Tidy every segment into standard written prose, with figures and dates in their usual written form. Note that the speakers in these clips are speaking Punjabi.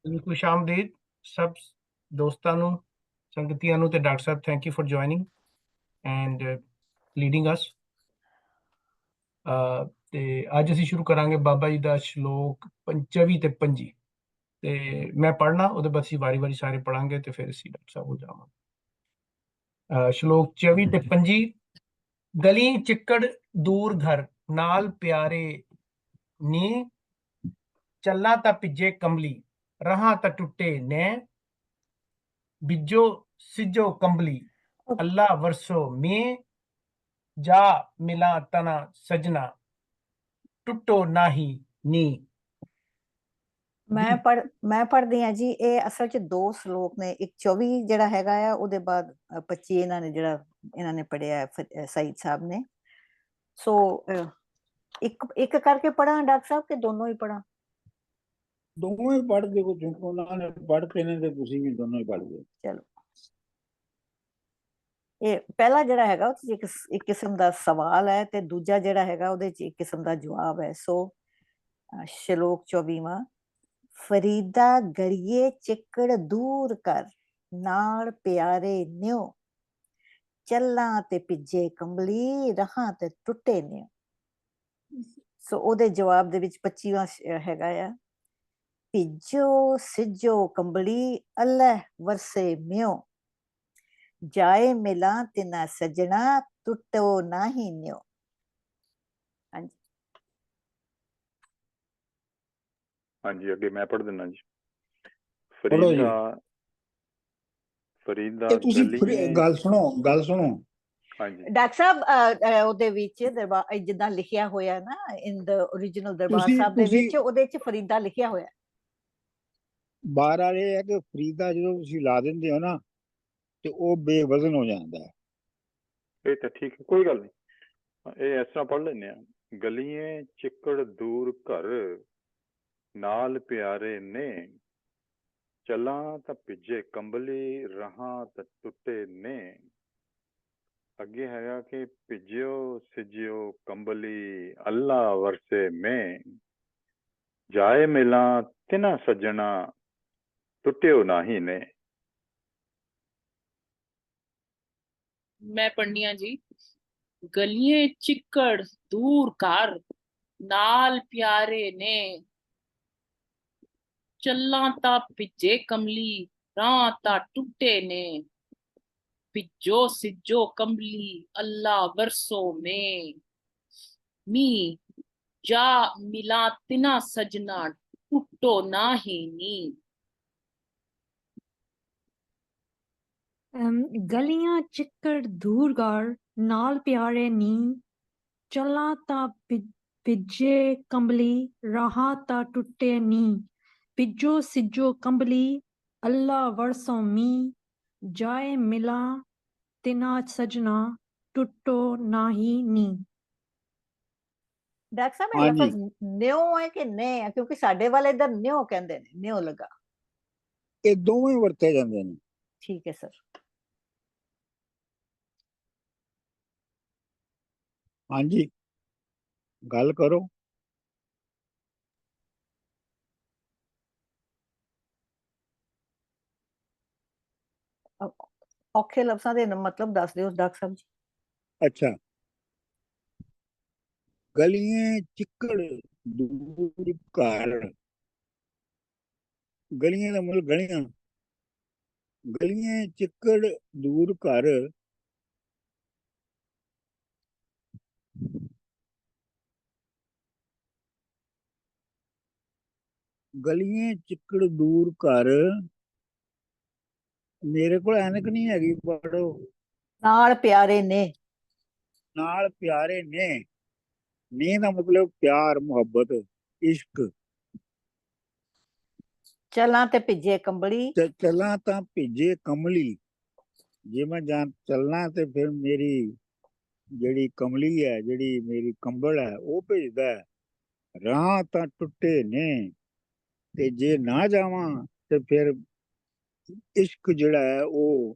खुश आमदीद सब ਦੋਸਤਾਂ ਨੂੰ, ਸੰਗਤੀਆਂ ਨੂੰ ਤੇ ਡਾਕਟਰ ਸਾਹਿਬ, thank you for joining and leading us. ਤੇ ਅੱਜ ਅਸੀਂ ਸ਼ੁਰੂ ਕਰਾਂਗੇ ਬਾਬਾ ਜੀ ਦਾ ਸ਼ਲੋਕ 24 ਤੇ 25। ਤੇ ਮੈਂ ਪੜ੍ਹਨਾ, ਉਹਦੇ ਬਾਅਦ ਅਸੀਂ ਵਾਰੀ-ਵਾਰੀ ਸਾਰੇ ਪੜਾਂਗੇ ਤੇ ਫਿਰ ਅਸੀਂ ਡਾਕਟਰ ਸਾਹਿਬ ਹੋ ਜਾਵਾਂਗੇ। ਸ਼ਲੋਕ 24 ਤੇ 25। ਗਲੀ ਚਿੱਕੜ ਦੂਰ ਘਰ ਨਾਲ ਪਿਆਰੇ ਨੀ, ਚੱਲਾਂ ਤਾਂ ਭਿੱਜੇ ਕੰਬਲੀ ਰਹਾਂ ਤਾਂ ਟੁੱਟੇ ਨੇ, बिजो सिजो कंबली अल्लाह वरसो में, जा मिला तना सजना टुटो नाही नी। ਮੈਂ ਪੜ੍ਹਦੀ ਹਾਂ ਜੀ। ਇਹ ਅਸਲ 'ਚ ਦੋ ਸ਼ਲੋਕ ਨੇ, ਇੱਕ 24 ਜਿਹੜਾ ਹੈਗਾ ਆ, ਉਹਦੇ ਬਾਅਦ 25 ਇਹਨਾਂ ਨੇ ਪੜ੍ਹਿਆ ਸਈਦ ਸਾਹਿਬ ਨੇ। ਸੋ ਇੱਕ ਕਰਕੇ ਪੜ੍ਹਾਂ ਡਾਕਟਰ ਸਾਹਿਬ ਕਿ ਦੋਨੋਂ ਹੀ ਪੜ੍ਹਾਂ? ਦੋਵੇਂ ਪੜ੍ਹ ਦਿਓ, ਕਿਉਂਕਿ ਉਹਨਾਂ ਨੇ ਪੜ੍ਹ ਕੇ ਨੇ ਤੇ ਤੁਸੀਂ ਵੀ ਦੋਨੋਂ ਹੀ ਪੜ੍ਹ ਦਿਓ। ਚਲੋ, ਇਹ ਪਹਿਲਾ ਜਿਹੜਾ ਹੈਗਾ ਉਹ 'ਚ ਇੱਕ ਕਿਸਮ ਦਾ ਸਵਾਲ ਹੈ ਤੇ ਦੂਜਾ ਜਿਹੜਾ ਹੈਗਾ ਉਹਦੇ 'ਚ ਇੱਕ ਕਿਸਮ ਦਾ ਜਵਾਬ ਹੈ। ਸੋ ਸ਼ਲੋਕ 24ਵਾਂ। ਫਰੀਦਾ ਗੜੀਏ ਚਿੱਕੜ ਦੂਰ ਕਰ ਨਾਲ ਪਿਆਰੇ ਨਿਉ, ਚੱਲਾਂ ਤੇ ਭਿੱਜੇ ਕੰਬਲੀ ਰਹਾਂ ਤੇ ਟੁੱਟੇ ਨਿਉ। ਸੋ ਉਹਦੇ ਜਵਾਬ ਦੇ ਵਿੱਚ 25ਵਾਂ ਹੈਗਾ ਆ, ਭਿੱਜੋ ਸਿੱਜੋ ਕੰਬਲੀ ਅੱਲ੍ਹ ਵਰਸੇ ਮਿਉ, ਜਾਏ ਮਿਲਾਂ ਤਿਨਾ ਸਜਣਾ ਟੁੱਟੋ ਨਾਹੀ ਨਿਉ। ਹਾਂਜੀ ਹਾਂਜੀ, ਅੱਗੇ ਮੈਂ ਪੜ੍ਹ ਦਿੰਦਾ ਜੀ। ਪੜ੍ਹੋ ਜੀ। ਫਰੀਦਾ ਗੱਲ ਸੁਣੋ। ਹਾਂਜੀ ਡਾਕਟਰ ਸਾਹਿਬ, ਉਹਦੇ ਵਿੱਚ ਦਰਬਾਰ ਜਿੱਦਾਂ ਲਿਖਿਆ ਹੋਇਆ ਨਾ, ਇਨ ਦ ਓਰੀਜਨਲ ਦਰਬਾਰ ਸਾਹਿਬ ਦੇ ਵਿੱਚ, ਉਹਦੇ 'ਚ ਫਰੀਦਾ ਲਿਖਿਆ ਹੋਇਆ। ਬਾਹਰ ਵਾਲੇ ਹੈ ਕਿ ਫਰੀਦਾ ਜਦੋਂ ਤੁਸੀਂ ਲਾ ਦਿੰਦੇ ਹੋ ਨਾ ਤੇ ਉਹ ਬੇਵਜ਼ਨ ਹੋ ਜਾਂਦਾ ਹੈ। ਇਹ ਤਾਂ ਠੀਕ ਹੈ, ਕੋਈ ਗੱਲ ਨਹੀਂ। ਇਹ ਇਸ ਤਰ੍ਹਾਂ ਪੜ੍ਹ ਲੈਂਦੇ ਆ। ਗਲੀਏ ਚਿੱਕੜ ਦੂਰ ਘਰ ਨਾਲ ਪਿਆਰੇ ਨੇ, ਚੱਲਾਂ ਤਾਂ ਭਿੱਜੇ ਕੰਬਲੀ ਰਹਾਂ ਤਾਂ ਟੁੱਟੇ ਨੇ। ਅੱਗੇ ਹੈਗਾ ਕਿ ਭਿੱਜਿਓ ਸਿਜਿਓ ਕੰਬਲੀ ਅੱਲਾ ਵਰਸੇ ਮੈਂ, ਜਾਏ ਮਿਲਾਂ ਤਿਨਾ ਸੱਜਣਾ ਟੁੱਟਿਓ ਨਾਹੀ ਨੇ। ਮੈਂ ਪੜ੍ਹਨੀ ਆ ਜੀ। ਗਲੀਏ ਚਿੱਕੜ ਦੂਰ ਘਰ ਨਾਲ ਪਿਆਰੇ ਨੇ, ਚੱਲਾਂ ਤਾਂ ਭਿੱਜੇ ਕੰਬਲੀ ਰਾਹ ਤਾਂ ਟੁੱਟੇ ਨੇ, ਭਿੱਜੋ ਸਿੱਜੋ ਕੰਬਲੀ ਅੱਲਾ ਵਰਸੋ में, मी जा मिला तिना सजना टूटो नाही नी। ਗਲੀਆਂ ਚਿੱਕੜ ਦੂਰ ਘਰ ਨਾਲ ਪਿਆਰੇ ਨੀ, ਚੱਲਾਂ ਤਾਂ ਭਿੱਜੇ ਕੰਬਲੀ ਰਾਹਾਂ ਤਾਂ ਟੁੱਟੇ ਨੀ, ਭਿੱਜੋ ਸਿੱਜੋ ਕੰਬਲੀ ਅੱਲਾ ਵਰਸੋਂ ਮੀਂਹ, ਜਾਏ ਮਿਲਾਂ ਤਿਨਾ ਸਜਣਾ ਟੁੱਟੋ ਨਾਹੀ ਨੀ। ਡਾਕਟਰ ਸਾਹਿਬ, ਇਹ ਲਫ਼ਜ਼ ਨਿਉ ਹੈ ਕਿ ਨੇ ਹੈ? ਕਿਉਂਕਿ ਸਾਡੇ ਵਾਲੇ ਇਧਰ ਨਿਉ ਕਹਿੰਦੇ ਨੇ, ਨਿਉ ਲਗਾ। ਇਹ ਦੋਵੇਂ ਵਰਤੇ ਜਾਂਦੇ ਨੇ। ਠੀਕ ਹੈ ਸਰ। ਹਾਂਜੀ, ਗੱਲ ਕਰੋ। ਔਖੇ ਲਫ਼ਜ਼ਾਂ ਦੇ ਮਤਲਬ ਦੱਸ ਦਿਓ ਡਾਕਟਰ ਸਾਹਿਬ ਜੀ। ਅੱਛਾ, ਗਲੀਆਂ ਚਿੱਕੜ ਦੂਰ ਘਰ, ਗਲੀਆਂ ਦਾ ਮਤਲਬ ਗਲੀਆਂ ਚਿੱਕੜ ਦੂਰ ਘਰ, ਗਲੀਆਂ ਚਿੱਕੜ ਦੂਰ ਘਰ। ਮੇਰੇ ਕੋਲ ਐਨਕ ਨਹੀਂ ਹੈਗੀ, ਪੜੋ। ਨਾਲ ਪਿਆਰੇ ਨੇ, ਨਾਲ ਪਿਆਰੇ ਨੇ ਦਾ ਮਤਲਬ ਪਿਆਰ, ਮੁਹੱਬਤ, ਇਸ਼ਕ। ਚੱਲਾਂ ਤੇ ਭਿੱਜੇ ਕੰਬਲੀ, ਚੱਲਾਂ ਤਾਂ ਭਿੱਜੇ ਕੰਬਲੀ। ਜੇ ਮੈਂ ਚੱਲਣਾ ਤੇ ਫਿਰ ਮੇਰੀ ਜਿਹੜੀ ਕਮਲੀ ਹੈ, ਜਿਹੜੀ ਮੇਰੀ ਕੰਬਲ ਹੈ, ਉਹ ਭੇਜਦਾ ਹੈ। ਰਾਹ ਤਾਂ ਟੁੱਟੇ ਨੇ, ਤੇ ਜੇ ਨਾ ਜਾਵਾਂ ਤੇ ਫਿਰ ਇਸ਼ਕ ਜਿਹੜਾ ਹੈ ਉਹ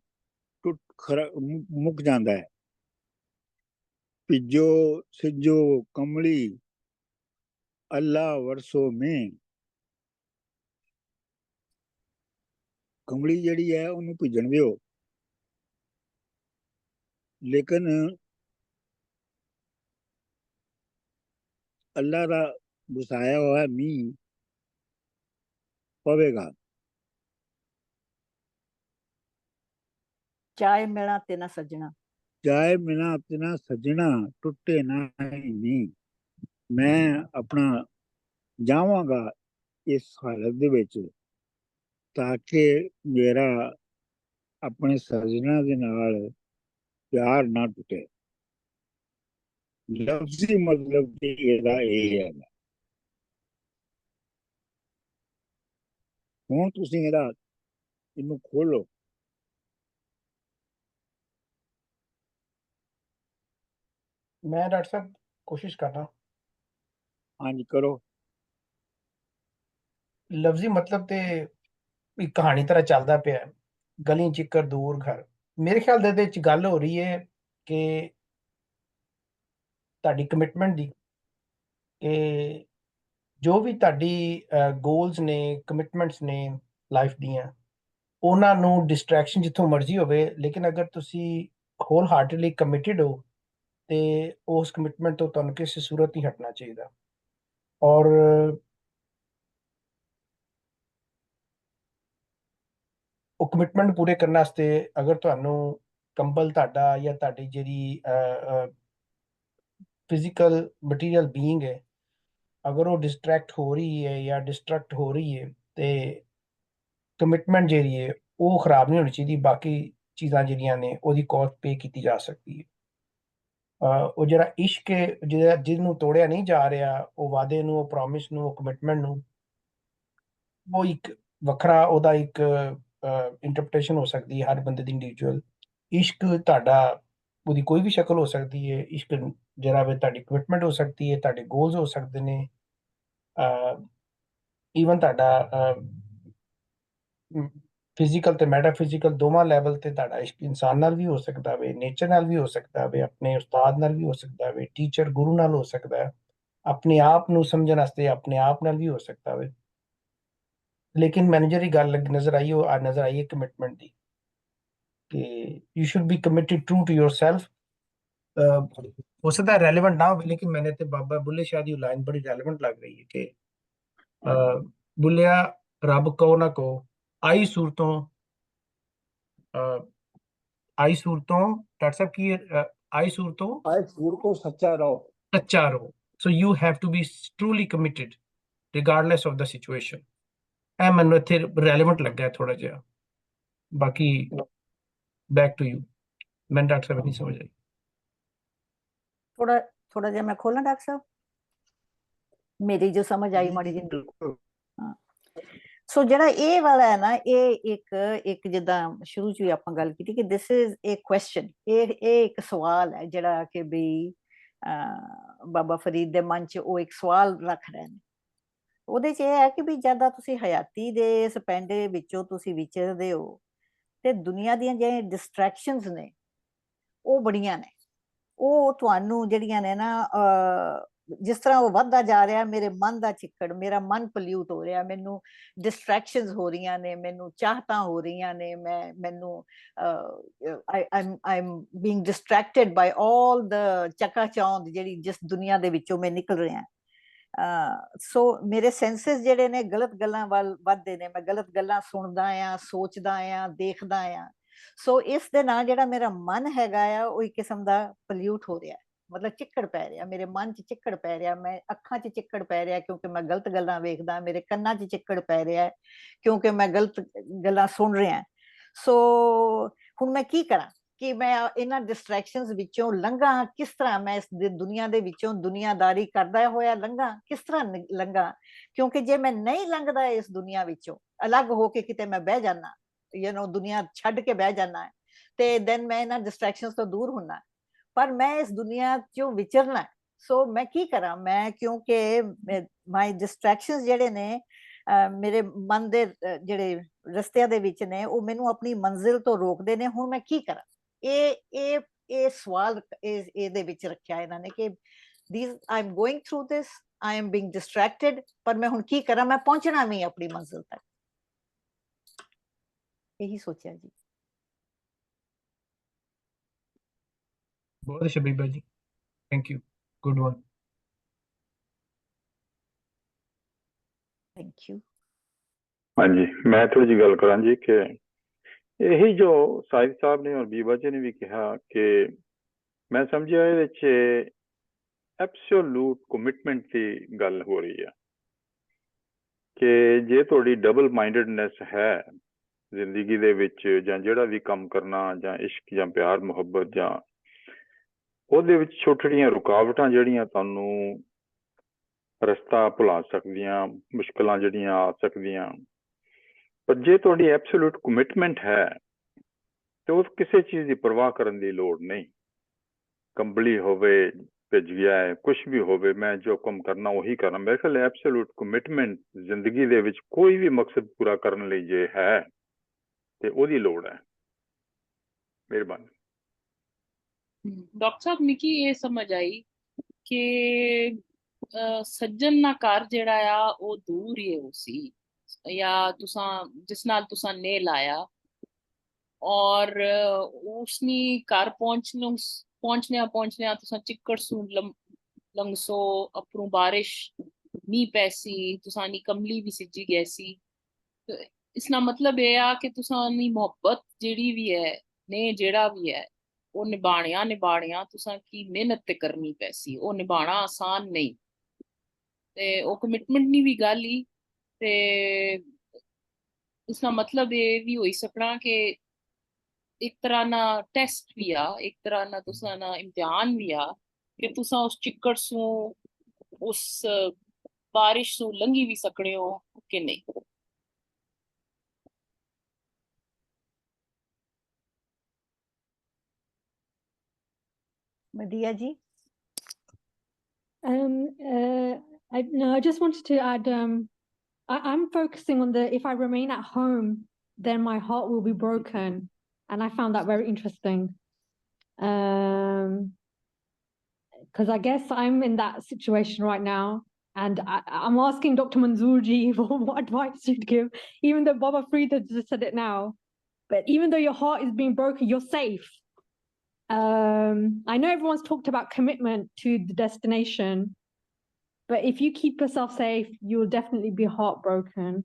ਮੁੱਕ ਜਾਂਦਾ ਹੈ। ਭਿੱਜੋ ਸਿੱਜੋ ਕੰਬਲੀ ਅੱਲਾ ਵਰਸੋ ਮੈਂ, ਕਮਲੀ ਜਿਹੜੀ ਹੈ ਉਹਨੂੰ ਭਿੱਜਣ ਦਿਓ, ਲੇਕਿਨ ਅੱਲਾ ਦਾ ਵਸਾਇਆ ਹੋਇਆ ਮੀਂਹ ਪਵੇਗਾ। ਚਾਹੇ ਮਿਲਾਂ ਤੇ ਨਾ ਸੱਜਣਾ, ਚਾਹੇ ਮਿਲਾਂ ਤੇ ਨਾ ਸੱਜਣਾ, ਟੁੱਟੇ ਨਾ ਨੀ। ਮੈਂ ਆਪਣਾ ਜਾਵਾਂਗਾ ਇਸ ਹਾਲਤ ਦੇ ਵਿੱਚ ਤਾਂ ਕਿ ਮੇਰਾ ਆਪਣੇ ਸੱਜਣਾ ਦੇ ਨਾਲ ਪਿਆਰ ਨਾ ਟੁੱਟੇ। ਲਫ਼ਜ਼ੀ ਮਤਲਬ ਤੇ ਇਹਦਾ ਇਹ ਹੈ। ਹੁਣ ਤੁਸੀਂ ਇਹਨੂੰ ਖੋਲੋ। ਮੈਂ ਡਾਕਟਰ ਸਾਹਿਬ ਕੋਸ਼ਿਸ਼ ਕਰਨਾ। ਹਾਂਜੀ ਕਰੋ। ਲਫ਼ਜ਼ੀ ਮਤਲਬ ਤੇ ਇੱਕ ਕਹਾਣੀ ਤਰ੍ਹਾਂ ਚੱਲਦਾ ਪਿਆ ਹੈ, ਗਲੀ ਚਿੱਕਰ ਦੂਰ ਘਰ। ਮੇਰੇ ਖਿਆਲ ਦੇ ਵਿੱਚ ਗੱਲ ਹੋ ਰਹੀ ਹੈ ਕਿ ਤੁਹਾਡੀ ਕਮਿਟਮੈਂਟ ਦੀ, ਕਿ ਜੋ ਵੀ ਤੁਹਾਡੀ ਗੋਲਸ ਨੇ, ਕਮਿਟਮੈਂਟਸ ਨੇ ਲਾਈਫ ਦੀਆਂ, ਉਹਨਾਂ ਨੂੰ ਡਿਸਟਰੈਕਸ਼ਨ ਜਿੱਥੋਂ ਮਰਜ਼ੀ ਹੋਵੇ, ਲੇਕਿਨ ਅਗਰ ਤੁਸੀਂ ਹੋਲ ਹਾਰਟedly ਕਮਿਟਡ ਹੋ ਤੇ ਉਸ ਕਮਿਟਮੈਂਟ ਤੋਂ ਤੁਹਾਨੂੰ ਕਿਸੇ ਸੂਰਤ ਨਹੀਂ ਹਟਣਾ ਚਾਹੀਦਾ। ਔਰ ਉਹ ਕਮਿਟਮੈਂਟ ਪੂਰੇ ਕਰਨ ਵਾਸਤੇ ਅਗਰ ਤੁਹਾਨੂੰ ਕੰਬਲ ਤੁਹਾਡਾ ਜਾਂ ਤੁਹਾਡੀ ਜਿਹੜੀ ਫਿਜ਼ੀਕਲ ਮਟੀਰੀਅਲ ਬੀਇੰਗ ਹੈ, ਅਗਰ ਉਹ ਡਿਸਟਰੈਕਟ ਹੋ ਰਹੀ ਹੈ ਜਾਂ ਡਿਸਟਰੈਕਟ ਹੋ ਰਹੀ ਹੈ ਤੇ ਕਮਿਟਮੈਂਟ ਜਿਹੜੀ ਹੈ ਉਹ ਖਰਾਬ ਨਹੀਂ ਹੋਣੀ ਚਾਹੀਦੀ। ਬਾਕੀ ਚੀਜ਼ਾਂ ਜਿਹੜੀਆਂ ਨੇ ਉਹਦੀ ਕਾਸਟ ਪੇ ਕੀਤੀ ਜਾ ਸਕਦੀ ਹੈ। ਉਹ ਜਿਹੜਾ ਇਸ਼ਕ ਹੈ, ਜਿਹਨੂੰ ਤੋੜਿਆ ਨਹੀਂ ਜਾ ਰਿਹਾ, ਉਹ ਵਾਅਦੇ ਨੂੰ, ਉਹ ਪ੍ਰੋਮਿਸ ਨੂੰ, ਉਹ ਕਮਿਟਮੈਂਟ ਨੂੰ, ਉਹ ਇੱਕ ਵੱਖਰਾ ਉਹਦਾ ਇੱਕ ਇੰਟਰਪ੍ਰੀਟੇਸ਼ਨ ਹੋ ਸਕਦੀ ਹੈ ਹਰ ਬੰਦੇ ਦੀ ਇੰਡੀਵਿਜੂਅਲ। ਇਸ਼ਕ ਤੁਹਾਡਾ ਉਹਦੀ ਕੋਈ ਵੀ ਸ਼ਕਲ ਹੋ ਸਕਦੀ ਹੈ। ਇਸ਼ਕ ਜਿਹੜਾ ਵੇ ਤੁਹਾਡੀ ਕਮਿਟਮੈਂਟ ਹੋ ਸਕਦੀ ਹੈ, ਤੁਹਾਡੇ ਗੋਲਸ ਹੋ ਸਕਦੇ ਨੇ, ਈਵਨ ਤੁਹਾਡਾ ਫਿਜ਼ੀਕਲ ਤੇ ਮੈਟਾਫਿਜ਼ੀਕਲ ਦੋਵਾਂ ਲੈਵਲ ਤੇ ਤੁਹਾਡਾ ਇਸ਼ਕ ਇਨਸਾਨ ਨਾਲ ਵੀ ਹੋ ਸਕਦਾ ਵੇ, ਨੇਚਰ ਨਾਲ ਵੀ ਹੋ ਸਕਦਾ ਵੇ, ਆਪਣੇ ਉਸਤਾਦ ਨਾਲ ਵੀ ਹੋ ਸਕਦਾ ਵੇ, ਟੀਚਰ ਗੁਰੂ ਨਾਲ ਹੋ ਸਕਦਾ ਹੈ, ਆਪਣੇ ਆਪ ਨੂੰ ਸਮਝਣ ਵਾਸਤੇ ਆਪਣੇ ਆਪ ਨਾਲ ਵੀ ਹੋ ਸਕਦਾ ਵੇ। ਲੇਕਿਨ ਮੈਨੂੰ ਜਿਹੜੀ ਗੱਲ ਨਜ਼ਰ ਆਈ ਉਹ ਨਜ਼ਰ ਆਈ ਹੈ ਕਮਿਟਮੈਂਟ ਦੀ, ਕਿ you should be committed true to yourself. ਹੋ ਸਕਦਾ ਰੈਲੇਵੈਂਟ ਨਾ ਹੋਵੇ, ਲੇਕਿਨ ਮੈंने ਤੇ ਬਾਬਾ ਬੁੱਲੇ ਸ਼ਾਹ ਦੀ ਲਾਈਨ ਬੜੀ ਰੈਲੇਵੈਂਟ ਲੱਗ ਰਹੀ ਹੈ ਕਿ ਬੁੱਲਿਆ ਰੱਬ ਕਹੋ ਨਾ ਕਹੋ, ਆਈ ਸੂਰਤੋਂ ਡਾਕਟਰ ਸਾਹਿਬ ਕੀ ਆਈ ਸੂਰਤੋਂ ਆਏ ਸੂਰ ਕੋ ਸੱਚਾ ਰਹੋ। ਸੱਚਾ ਰਹੋ। So you have to be truly committed regardless of the situation. ਇਹ ਮੈਨੂੰ ਇੱਥੇ ਰੈਲੇਵੈਂਟ ਲੱਗਾ ਥੋੜਾ ਜਿਹਾ। ਬਾਕੀ ਬੈਕ ਟੂ ਯੂ। ਮੈਂ ਡਾਕਟਰ ਸਾਹਿਬ ਨਹੀਂ ਸਮਝ ਆਈ। ਥੋੜਾ ਜਿਹਾ ਮੈਂ ਖੋਲਾਂ ਡਾਕਟਰ ਸਾਹਿਬ, ਮੇਰੀ ਜੋ ਸਮਝ ਆਈ ਮਾੜੀ ਜਿਹੀ। ਹਾਂ, ਸੋ ਜਿਹੜਾ ਇਹ ਵਾਲਾ ਹੈ ਨਾ, ਇਹ ਇੱਕ ਜਿੱਦਾਂ ਸ਼ੁਰੂ ਚ ਵੀ ਆਪਾਂ ਗੱਲ ਕੀਤੀ ਕਿ ਦਿਸ ਇਜ਼ ਏ ਕੁਐਸਚਨ, ਇਹ ਇੱਕ ਸਵਾਲ ਹੈ ਜਿਹੜਾ ਕਿ ਵੀ ਬਾਬਾ ਫਰੀਦ ਦੇ ਮਨ ਚ ਉਹ ਇੱਕ ਸਵਾਲ ਰੱਖ ਰਹੇ ਨੇ। ਉਹਦੇ ਚ ਇਹ ਹੈ ਕਿ ਵੀ ਜਦੋਂ ਤੁਸੀਂ ਹਯਾਤੀ ਦੇ ਇਸ ਪੈਂਡੇ ਵਿੱਚੋਂ ਤੁਸੀਂ ਵਿਚਰਦੇ ਹੋ ਤੇ ਦੁਨੀਆ ਦੀਆਂ ਜਿਹੜੀਆਂ ਡਿਸਟਰੈਕਸ਼ਨਸ ਨੇ ਉਹ ਬੜੀਆਂ ਨੇ। ਉਹ ਤੁਹਾਨੂੰ ਜਿਹੜੀਆਂ ਨੇ ਨਾ, ਜਿਸ ਤਰ੍ਹਾਂ ਉਹ ਵੱਧਦਾ ਜਾ ਰਿਹਾ, ਮੇਰੇ ਮਨ ਦਾ ਚਿੱਕੜ, ਮੇਰਾ ਮਨ ਪੋਲਿਊਟ ਹੋ ਰਿਹਾ, ਮੈਨੂੰ ਡਿਸਟਰੈਕਸ਼ਨਸ ਹੋ ਰਹੀਆਂ ਨੇ, ਮੈਨੂੰ ਚਾਹਤਾਂ ਹੋ ਰਹੀਆਂ ਨੇ, ਮੈਨੂੰ ਆਈ ਐਮ ਬੀਇੰਗ ਡਿਸਟਰੈਕਟਡ ਬਾਈ ਆਲ ਦ ਚਕਾਚੌਂਦ ਜਿਹੜੀ ਜਿਸ ਦੁਨੀਆ ਦੇ ਵਿੱਚੋਂ ਮੈਂ ਨਿਕਲ ਰਿਹਾ। ਸੋ ਮੇਰੇ ਸੈਂਸਸ ਜਿਹੜੇ ਨੇ ਗਲਤ ਗੱਲਾਂ ਵੱਲ ਵੱਧਦੇ ਨੇ, ਮੈਂ ਗਲਤ ਗੱਲਾਂ ਸੁਣਦਾ ਆ, ਸੋਚਦਾ ਆ, ਦੇਖਦਾ ਆ। ਸੋ ਇਸ ਦੇ ਨਾਲ ਜਿਹੜਾ ਮੇਰਾ ਮਨ ਹੈਗਾ ਆ ਉਹ ਇੱਕ ਕਿਸਮ ਦਾ ਪੋਲਿਊਟ ਹੋ ਰਿਹਾ, ਮਤਲਬ ਚਿੱਕੜ ਪੈ ਰਿਹਾ, ਮੇਰੇ ਮਨ 'ਚ ਚਿੱਕੜ ਪੈ ਰਿਹਾ, ਮੈਂ ਅੱਖਾਂ 'ਚ ਚਿੱਕੜ ਪੈ ਰਿਹਾ ਕਿਉਂਕਿ ਮੈਂ ਗਲਤ ਗੱਲਾਂ ਵੇਖਦਾ, ਮੇਰੇ ਕੰਨਾਂ 'ਚ ਚਿੱਕੜ ਪੈ ਰਿਹਾ ਕਿਉਂਕਿ ਮੈਂ ਗਲਤ ਗੱਲਾਂ ਸੁਣ ਰਿਹਾ। ਸੋ ਹੁਣ ਮੈਂ ਕੀ ਕਰਾਂ ਕਿ ਮੈਂ ਇਹਨਾਂ ਡਿਸਟਰੈਕਸ਼ਨਸ ਵਿੱਚੋਂ ਲੰਘਾਂ, ਕਿਸ ਤਰ੍ਹਾਂ ਮੈਂ ਇਸ ਦੁਨੀਆ ਦੇ ਵਿੱਚੋਂ ਦੁਨੀਆਦਾਰੀ ਕਰਦਾ ਹੋਇਆ ਲੰਘਾਂ, ਕਿਸ ਤਰ੍ਹਾਂ ਲੰਘਾਂ? ਕਿਉਂਕਿ ਜੇ ਮੈਂ ਨਹੀਂ ਲੰਘਦਾ ਇਸ ਦੁਨੀਆ ਵਿੱਚੋਂ, ਅਲੱਗ ਹੋ ਕੇ ਕਿਤੇ ਮੈਂ ਬਹਿ ਜਾਣਾ, ਦੁਨੀਆ ਛੱਡ ਕੇ ਬਹਿ ਜਾਣਾ, ਤੇ ਦੈਨ ਮੈਂ ਇਹਨਾਂ ਡਿਸਟਰੈਕਸ਼ਨਸ ਤੋਂ ਦੂਰ ਹੋਣਾ। ਪਰ ਮੈਂ ਇਸ ਦੁਨੀਆ ਚੋਂ ਵਿਚਰਨਾ, ਸੋ ਮੈਂ ਕੀ ਕਰਾਂ? ਮੈਂ ਕਿਉਂਕਿ ਮਾਈ ਡਿਸਟਰੈਕਸ਼ਨਸ ਜਿਹੜੇ ਨੇ ਮੇਰੇ ਮਨ ਦੇ ਜਿਹੜੇ ਰਸਤਿਆਂ ਦੇ ਵਿੱਚ ਨੇ, ਉਹ ਮੈਨੂੰ ਆਪਣੀ ਮੰਜ਼ਿਲ ਤੋਂ ਰੋਕਦੇ ਨੇ। ਹੁਣ ਮੈਂ ਕੀ ਕਰਾਂ? ਇਹ ਸਵਾਲ ਇਹਦੇ ਵਿੱਚ ਰੱਖਿਆ ਇਹਨਾਂ ਨੇ ਕਿ I am going through this, I am being distracted, ਪਰ ਮੈਂ ਹੁਣ ਕੀ ਕਰਾਂ? ਮੈਂ ਪਹੁੰਚਣਾ ਵੀ ਆਪਣੀ ਮੰਜ਼ਿਲ ਤੱਕ। ਇਹੀ ਸੋਚਿਆ ਜੀ। ਬਹੁਤ ਅੱਛਾ ਬੀਬਾ ਜੀ, thank you, good one. Thank you. ਹਾਂਜੀ, ਮੈਂ ਥੋੜੀ ਜਿਹੀ ਗੱਲ ਕਰਾਂ ਜੀ ਕਿ ਇਹੀ ਜੋ ਸਾਹਿਬ ਸਾਹਿਬ ਨੇ ਔਰ ਬੀਬਾ ਜੀ ਨੇ ਵੀ ਕਿਹਾ ਕਿ ਮੈਂ ਸਮਝਿਆ ਇਹਦੇ ਵਿੱਚ ਐਬਸੋਲੂਟ ਕਮਿਟਮੈਂਟ ਦੀ ਗੱਲ ਹੋ ਰਹੀ ਹੈ ਕਿ ਜੇ ਤੁਹਾਡੀ ਡਬਲ ਮਾਈਂਡਡਨੈਸ ਹੈ ਜ਼ਿੰਦਗੀ ਦੇ ਵਿੱਚ, ਜਾਂ ਜਿਹੜਾ ਵੀ ਕੰਮ ਕਰਨਾ, ਜਾਂ ਇਸ਼ਕ ਜਾਂ ਪਿਆਰ ਮੁਹੱਬਤ, ਜਾਂ ਉਹਦੇ ਵਿੱਚ ਛੋਟੀਆਂ ਰੁਕਾਵਟਾਂ ਜਿਹੜੀਆਂ ਤੁਹਾਨੂੰ ਰਸਤਾ ਭੁਲਾ ਸਕਦੀਆਂ, ਮੁਸ਼ਕਲਾਂ ਜਿਹੜੀਆਂ ਆ ਸਕਦੀਆਂ, ਪਰ ਜੇ ਤੁਹਾਡੀ ਐਬਸੋਲੂਟ ਕਮਿਟਮੈਂਟ ਹੈ ਤੇ ਉਸ ਕਿਸੇ ਚੀਜ਼ ਦੀ ਪਰਵਾਹ ਕਰਨ ਦੀ ਲੋੜ ਨਹੀਂ। ਕੰਬਲੀ ਹੋਵੇ, ਭਿੱਜ ਗਿਆ ਹੈ, ਕੁਛ ਵੀ ਹੋਵੇ, ਮੈਂ ਜੋ ਕੰਮ ਕਰਨਾ ਉਹੀ ਕਰਨਾ। ਮੇਰੇ ਖਿਆਲ ਐਬਸੋਲੂਟ ਕਮਿਟਮੈਂਟ ਜ਼ਿੰਦਗੀ ਦੇ ਵਿੱਚ ਕੋਈ ਵੀ ਮਕਸਦ ਪੂਰਾ ਕਰਨ ਲਈ ਜੇ ਹੈ ਤੇ ਉਹਦੀ ਲੋੜ ਹੈ। ਮਿਹਰਬਾਨੀ। ਡਾਕਟਰ ਸਾਹਿਬ ਮਿਕੀ ਇਹ ਸਮਝ ਆਈ ਕਿ ਸੱਜਣ ਨਾ ਘਰ ਜਿਹੜਾ ਆ ਉਹ ਦੂਰ ਹੀ ਹੋ ਸੀ, ਜਾਂ ਤੁਸਾਂ ਜਿਸ ਨਾਲ ਤੁਸਾਂ ਨੇ ਲਾਇਆ, ਔਰ ਉਸਨੀ ਘਰ ਪਹੁੰਚਨਿਆ ਤੁਸਾਂ ਚਿੱਕੜ ਸੂ ਲੰਘਸੋ, ਅਪਰੂ ਬਾਰਿਸ਼ ਮੀਂਹ ਪੈਸੀ, ਤੁਸਾਂ ਨੀ ਕਮਲੀ ਵੀ ਸਿੱਜੀ ਗਈ ਸੀ। ਇਸ ਨਾਲ ਮਤਲਬ ਇਹ ਆ ਕਿ ਤੁਸਾਂ ਦੀ ਮੁਹੱਬਤ ਜਿਹੜੀ ਵੀ ਹੈ ਨੇ, ਜਿਹੜਾ ਵੀ ਹੈ ਉਹ ਨਿਭਾਣਿਆ ਤੁਸਾਂ ਕੀ ਮਿਹਨਤ ਤੇ ਕਰਨੀ ਪੈਸੀ, ਉਹ ਨਿਭਾਣਾ ਆਸਾਨ ਨਹੀਂ। ਤੇ ਉਹ ਕਮਿਟਮੈਂਟ ਦੀ ਵੀ ਗੱਲ ਹੀ, ਤੇ ਇਸ ਦਾ ਮਤਲਬ ਇਹ ਵੀ ਹੋਈ ਸਕਣਾ ਕਿ ਇੱਕ ਤਰ੍ਹਾਂ ਨਾ ਟੈਸਟ ਵੀ ਆ, ਇੱਕ ਤਰ੍ਹਾਂ ਨਾ ਤੁਸਾਂ ਨਾ ਇਮਤਿਹਾਨ ਵੀ ਆ ਕਿ ਤੁਸਾਂ ਉਸ ਚਿੱਕੜ ਸੂ, ਉਸ ਬਾਰਿਸ਼ ਸੂ ਲੰਘੀ ਵੀ ਸਕਣੇ ਹੋ ਕਿ ਨਹੀਂ। ਮਦੀਆ ਜੀ। No, I just wanted to add, I'm focusing on the, if I remain at home, then my heart will be broken. And I found that very interesting. Because I guess I'm in that situation right now. And I'm asking Dr. Manzoorji what advice you'd give, even though Baba Frida just said it now. But even though your heart is being broken, you're safe. I know everyone's talked about commitment to the destination, but if you keep yourself safe, you'll definitely be heartbroken.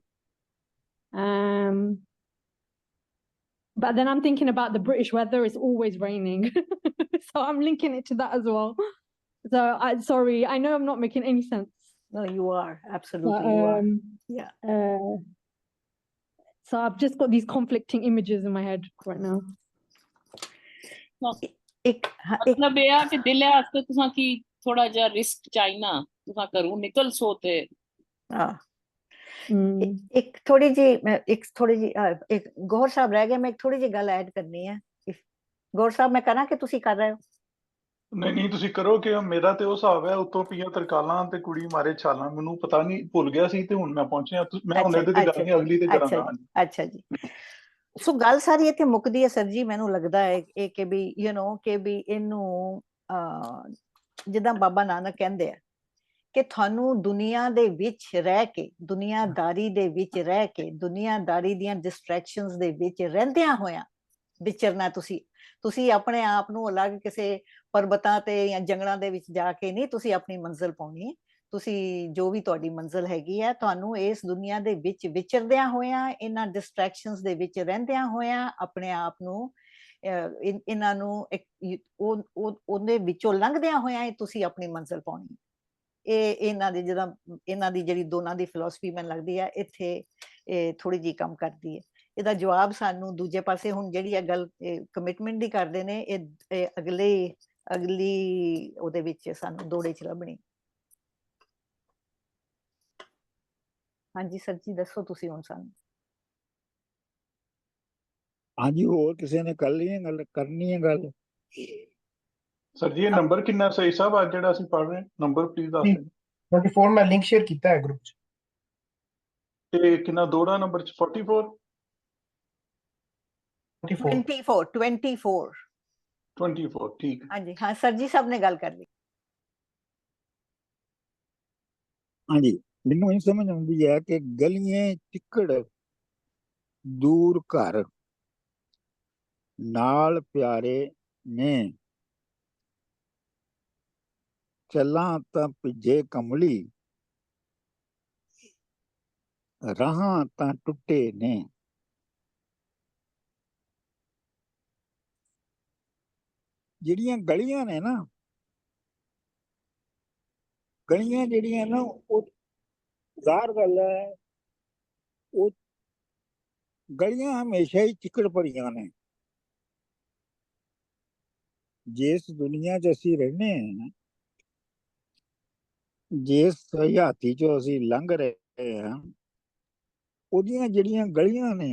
But then I'm thinking about the British weather, it's always raining. So I'm linking it to that as well. So sorry, I know I'm not making any sense. No, you are, absolutely you are. Yeah. So I've just got these conflicting images in my head right now. ਮਤਲਬ ਇਹ ਆ ਕਿ ਦਿਲ ਵਾਸਤੇ ਤੁਸਾਂ ਕੀ ਥੋੜਾ ਜਿਹਾ ਰਿਸਕ ਚਾਹੀਨਾ, ਤੁਸਾਂ ਘਰੋਂ ਨਿਕਲ ਸੋ ਤੇ ਇੱਕ ਥੋੜੀ ਜੀ ਇੱਕ ਗੌਰ ਸਾਹਿਬ ਰਹਿ ਗਏ, ਮੈਂ ਇੱਕ ਥੋੜੀ ਜਿਹੀ ਗੱਲ ਐਡ ਕਰਨੀ ਹੈ। ਗੌਰ ਸਾਹਿਬ ਮੈਂ ਕਰਾਂ ਕਿ ਤੁਸੀਂ ਕਰ ਰਹੇ ਹੋ? ਨਹੀਂ ਤੁਸੀਂ ਕਰੋ, ਕਿ ਮੇਰਾ ਤੇ ਉਹ ਹਿਸਾਬ ਹੈ, ਉੱਤੋਂ ਪੀਆਂ ਤਰਕਾਲਾਂ ਤੇ ਕੁੜੀ ਮਾਰੇ ਛਾਲਾਂ, ਮੈਨੂੰ ਪਤਾ ਨਹੀਂ, ਭੁੱਲ ਗਿਆ ਸੀ ਤੇ ਹੁਣ ਮੈਂ ਪਹੁੰਚਿਆ। ਮੈਂ ਹੁਣ ਇਹਦੇ ਤੇ ਗੱਲ ਨਹੀਂ, ਅਗਲੀ ਤੇ ਕਰਾਂਗਾ। ਅੱਛਾ ਜੀ। ਸੋ ਗੱਲ ਸਾਰੀ ਇੱਥੇ ਮੁੱਕਦੀ ਹੈ ਸਰ ਜੀ, ਮੈਨੂੰ ਲੱਗਦਾ ਹੈ ਇਹ ਕਿ ਵੀ ਕਿ ਵੀ ਇਹਨੂੰ ਜਿੱਦਾਂ ਬਾਬਾ ਨਾਨਕ ਕਹਿੰਦੇ ਆ ਕਿ ਤੁਹਾਨੂੰ ਦੁਨੀਆ ਦੇ ਵਿੱਚ ਰਹਿ ਕੇ, ਦੁਨੀਆਦਾਰੀ ਦੇ ਵਿੱਚ ਰਹਿ ਕੇ, ਦੁਨੀਆਦਾਰੀ ਦੀਆਂ ਡਿਸਟਰੈਕਸ਼ਨਸ ਦੇ ਵਿੱਚ ਰਹਿੰਦਿਆਂ ਹੋਇਆਂ ਵਿਚਰਨਾ। ਤੁਸੀਂ ਆਪਣੇ ਆਪ ਨੂੰ ਅਲੱਗ ਕਿਸੇ ਪਰਬਤਾਂ ਤੇ ਜਾਂ ਜੰਗਲਾਂ ਦੇ ਵਿੱਚ ਜਾ ਕੇ ਨਹੀਂ ਤੁਸੀਂ ਆਪਣੀ ਮੰਜ਼ਿਲ ਪਾਉਣੀ। ਤੁਸੀਂ ਜੋ ਵੀ ਤੁਹਾਡੀ ਮੰਜ਼ਿਲ ਹੈਗੀ ਹੈ, ਤੁਹਾਨੂੰ ਇਸ ਦੁਨੀਆ ਦੇ ਵਿੱਚ ਵਿਚਰਦਿਆਂ ਹੋਇਆਂ, ਇਹਨਾਂ ਡਿਸਟਰੈਕਸ਼ਨਸ ਦੇ ਵਿੱਚ ਰਹਿੰਦਿਆਂ ਹੋਇਆਂ ਆਪਣੇ ਆਪ ਨੂੰ ਇਹਨਾਂ ਨੂੰ ਉਹਦੇ ਵਿੱਚੋਂ ਲੰਘਦਿਆਂ ਹੋਇਆਂ ਤੁਸੀਂ ਆਪਣੀ ਮੰਜ਼ਿਲ ਪਾਉਣੀ। ਇਹ ਇਹਨਾਂ ਦੀ ਜਿਹੜੀ ਦੋਨਾਂ ਦੀ ਫਿਲਾਸਫੀ ਮੈਨੂੰ ਲੱਗਦੀ ਹੈ ਇੱਥੇ ਇਹ ਥੋੜੀ ਜਿਹੀ ਕੰਮ ਕਰਦੀ ਹੈ। ਇਹਦਾ ਜਵਾਬ ਸਾਨੂੰ ਦੂਜੇ ਪਾਸੇ ਹੁਣ ਜਿਹੜੀ ਇਹ ਗੱਲ ਕਮਿਟਮੈਂਟ ਦੀ ਕਰਦੇ ਨੇ, ਇਹ ਅਗਲੀ ਉਹਦੇ ਵਿੱਚ ਸਾਨੂੰ ਦੋੜੇ ਚ ਲੱਭਣੀ। ਹਾਂਜੀ ਸਰ ਜੀ ਦੱਸੋ ਤੁਸੀਂ ਹੁਣ ਸਾਨੂੰ। ਹਾਂਜੀ, ਹੋਰ ਕਿਸੇ ਨੇ ਕਰ ਲਈ ਗੱਲ, ਕਰਨੀ ਹੈ ਗੱਲ? ਸਰ ਜੀ ਇਹ ਨੰਬਰ ਕਿੰਨਾ ਸਹੀ ਸਾਹਿਬ ਅੱਜ ਜਿਹੜਾ ਅਸੀਂ ਪੜ੍ਹ ਰਹੇ ਹਾਂ, ਨੰਬਰ ਪਲੀਜ਼ ਦੱਸ ਦਿਓ। 24 ਮੈਂ ਲਿੰਕ ਸ਼ੇਅਰ ਕੀਤਾ ਹੈ ਗਰੁੱਪ ਚ। ਤੇ ਕਿੰਨਾ ਦੋੜਾ ਨੰਬਰ ਚ? 44 24 ਠੀਕ। ਹਾਂਜੀ ਹਾਂ ਸਰ ਜੀ ਸਾਹਿਬ ਨੇ ਗੱਲ ਕਰ ਲਈ। ਹਾਂਜੀ, ਮੈਨੂੰ ਇਹ ਸਮਝ ਆਉਂਦੀ ਹੈ ਕਿ ਗਲੀਆਂ ਚਿੱਕੜ ਦੂਰ ਘਰ नाल प्यारे ने चलां तां भिजे कमली राहां तां टुटे ने। ਜਿਹੜੀਆਂ ਗਲੀਆਂ ਨੇ ਨਾ, ਗਲੀਆਂ ਜਿਹੜੀਆਂ ਨਾ ਉਹ ਜ਼ਾਹਰ ਗੱਲ ਹੈ, ਉਹ ਗਲੀਆਂ ਹਮੇਸ਼ਾ ਹੀ ਚਿੱਕੜ ਭਰੀਆਂ ਨੇ। ਜਿਸ ਦੁਨੀਆ 'ਚ ਅਸੀਂ ਰਹਿੰਦੇ ਹਾਂ, ਜਿਸ ਹਯਾਤੀ 'ਚੋਂ ਅਸੀਂ ਲੰਘ ਰਹੇ ਹਾਂ, ਉਹਦੀਆਂ ਜਿਹੜੀਆਂ ਗਲੀਆਂ ਨੇ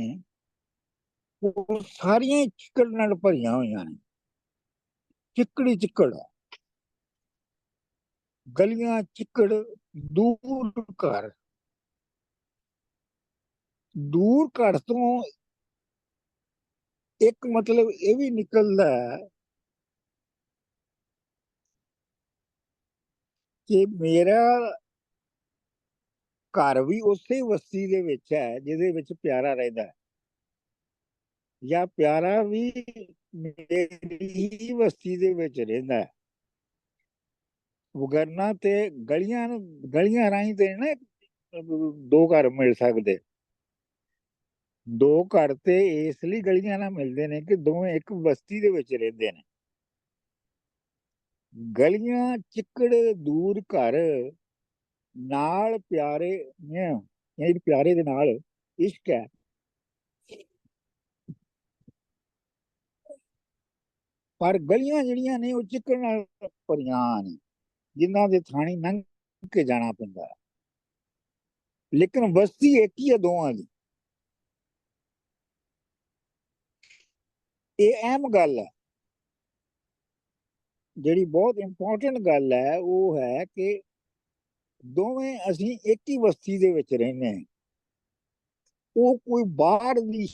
ਉਹ ਸਾਰੀਆਂ ਹੀ ਚਿੱਕੜ ਨਾਲ ਭਰੀਆਂ ਹੋਈਆਂ ਨੇ। ਚਿੱਕੜੀ ਚਿੱਕੜ ਆ। ਗਲੀਆਂ ਚਿੱਕੜ, ਦੂਰ ਘਰ। ਦੂਰ ਘਰ ਤੋਂ ਇੱਕ ਮਤਲਬ ਇਹ ਵੀ ਨਿਕਲਦਾ ਹੈ ਕਿ ਮੇਰਾ ਘਰ ਵੀ ਉਸੇ ਬਸਤੀ ਦੇ ਵਿੱਚ ਹੈ ਜਿਹਦੇ ਵਿੱਚ ਪਿਆਰਾ ਰਹਿੰਦਾ ਹੈ, ਜਾਂ ਪਿਆਰਾ ਵੀ ਮੇਰੀ ਹੀ ਬਸਤੀ ਦੇ ਵਿੱਚ ਰਹਿੰਦਾ ਹੈ। ਵਗਰਨਾ ਤੇ ਗਲੀਆਂ ਰਾਹੀਂ ਤੇ ਨਾ ਦੋ ਘਰ ਮਿਲ ਸਕਦੇ। ਦੋ ਘਰ ਤੇ ਇਸ ਲਈ ਗਲੀਆਂ ਨਾਲ ਮਿਲਦੇ ਨੇ ਕਿ ਦੋਵੇਂ ਇੱਕ ਬਸਤੀ ਦੇ ਵਿੱਚ ਰਹਿੰਦੇ ਨੇ। ਗਲੀਆਂ ਚਿੱਕੜ ਦੂਰ ਘਰ ਨਾਲ ਪਿਆਰੇ ਨੇ, ਯਾਨੀ ਪਿਆਰੇ ਦੇ ਨਾਲ ਇਸ਼ਕ ਹੈ। ਪਰ ਗਲੀਆਂ ਜਿਹੜੀਆਂ ਨੇ ਉਹ ਚਿੱਕੜ ਨਾਲ ਭਰੀਆਂ ਨੇ, ਜਿਨ੍ਹਾਂ ਦੇ ਥਾਣੀ ਲੰਘ ਕੇ ਜਾਣਾ ਪੈਂਦਾ ਹੈ। ਲੇਕਿਨ ਬਸਤੀ ਇੱਕ ਹੀ ਹੈ ਦੋਵਾਂ ਦੀ। ਇਹ ਅਹਿਮ ਗੱਲ ਹੈ, ਜਿਹੜੀ ਬਹੁਤ ਇੰਪੋਰਟੈਂਟ ਗੱਲ ਹੈ, ਉਹ ਹੈ ਕਿ ਦੋਵੇਂ ਅਸੀਂ ਇੱਕ ਹੀ ਬਸਤੀ ਦੇ ਵਿੱਚ ਰਹਿੰਦੇ ਹਾਂ। ਉਹ ਕੋਈ ਬਾਹਰ ਦੀ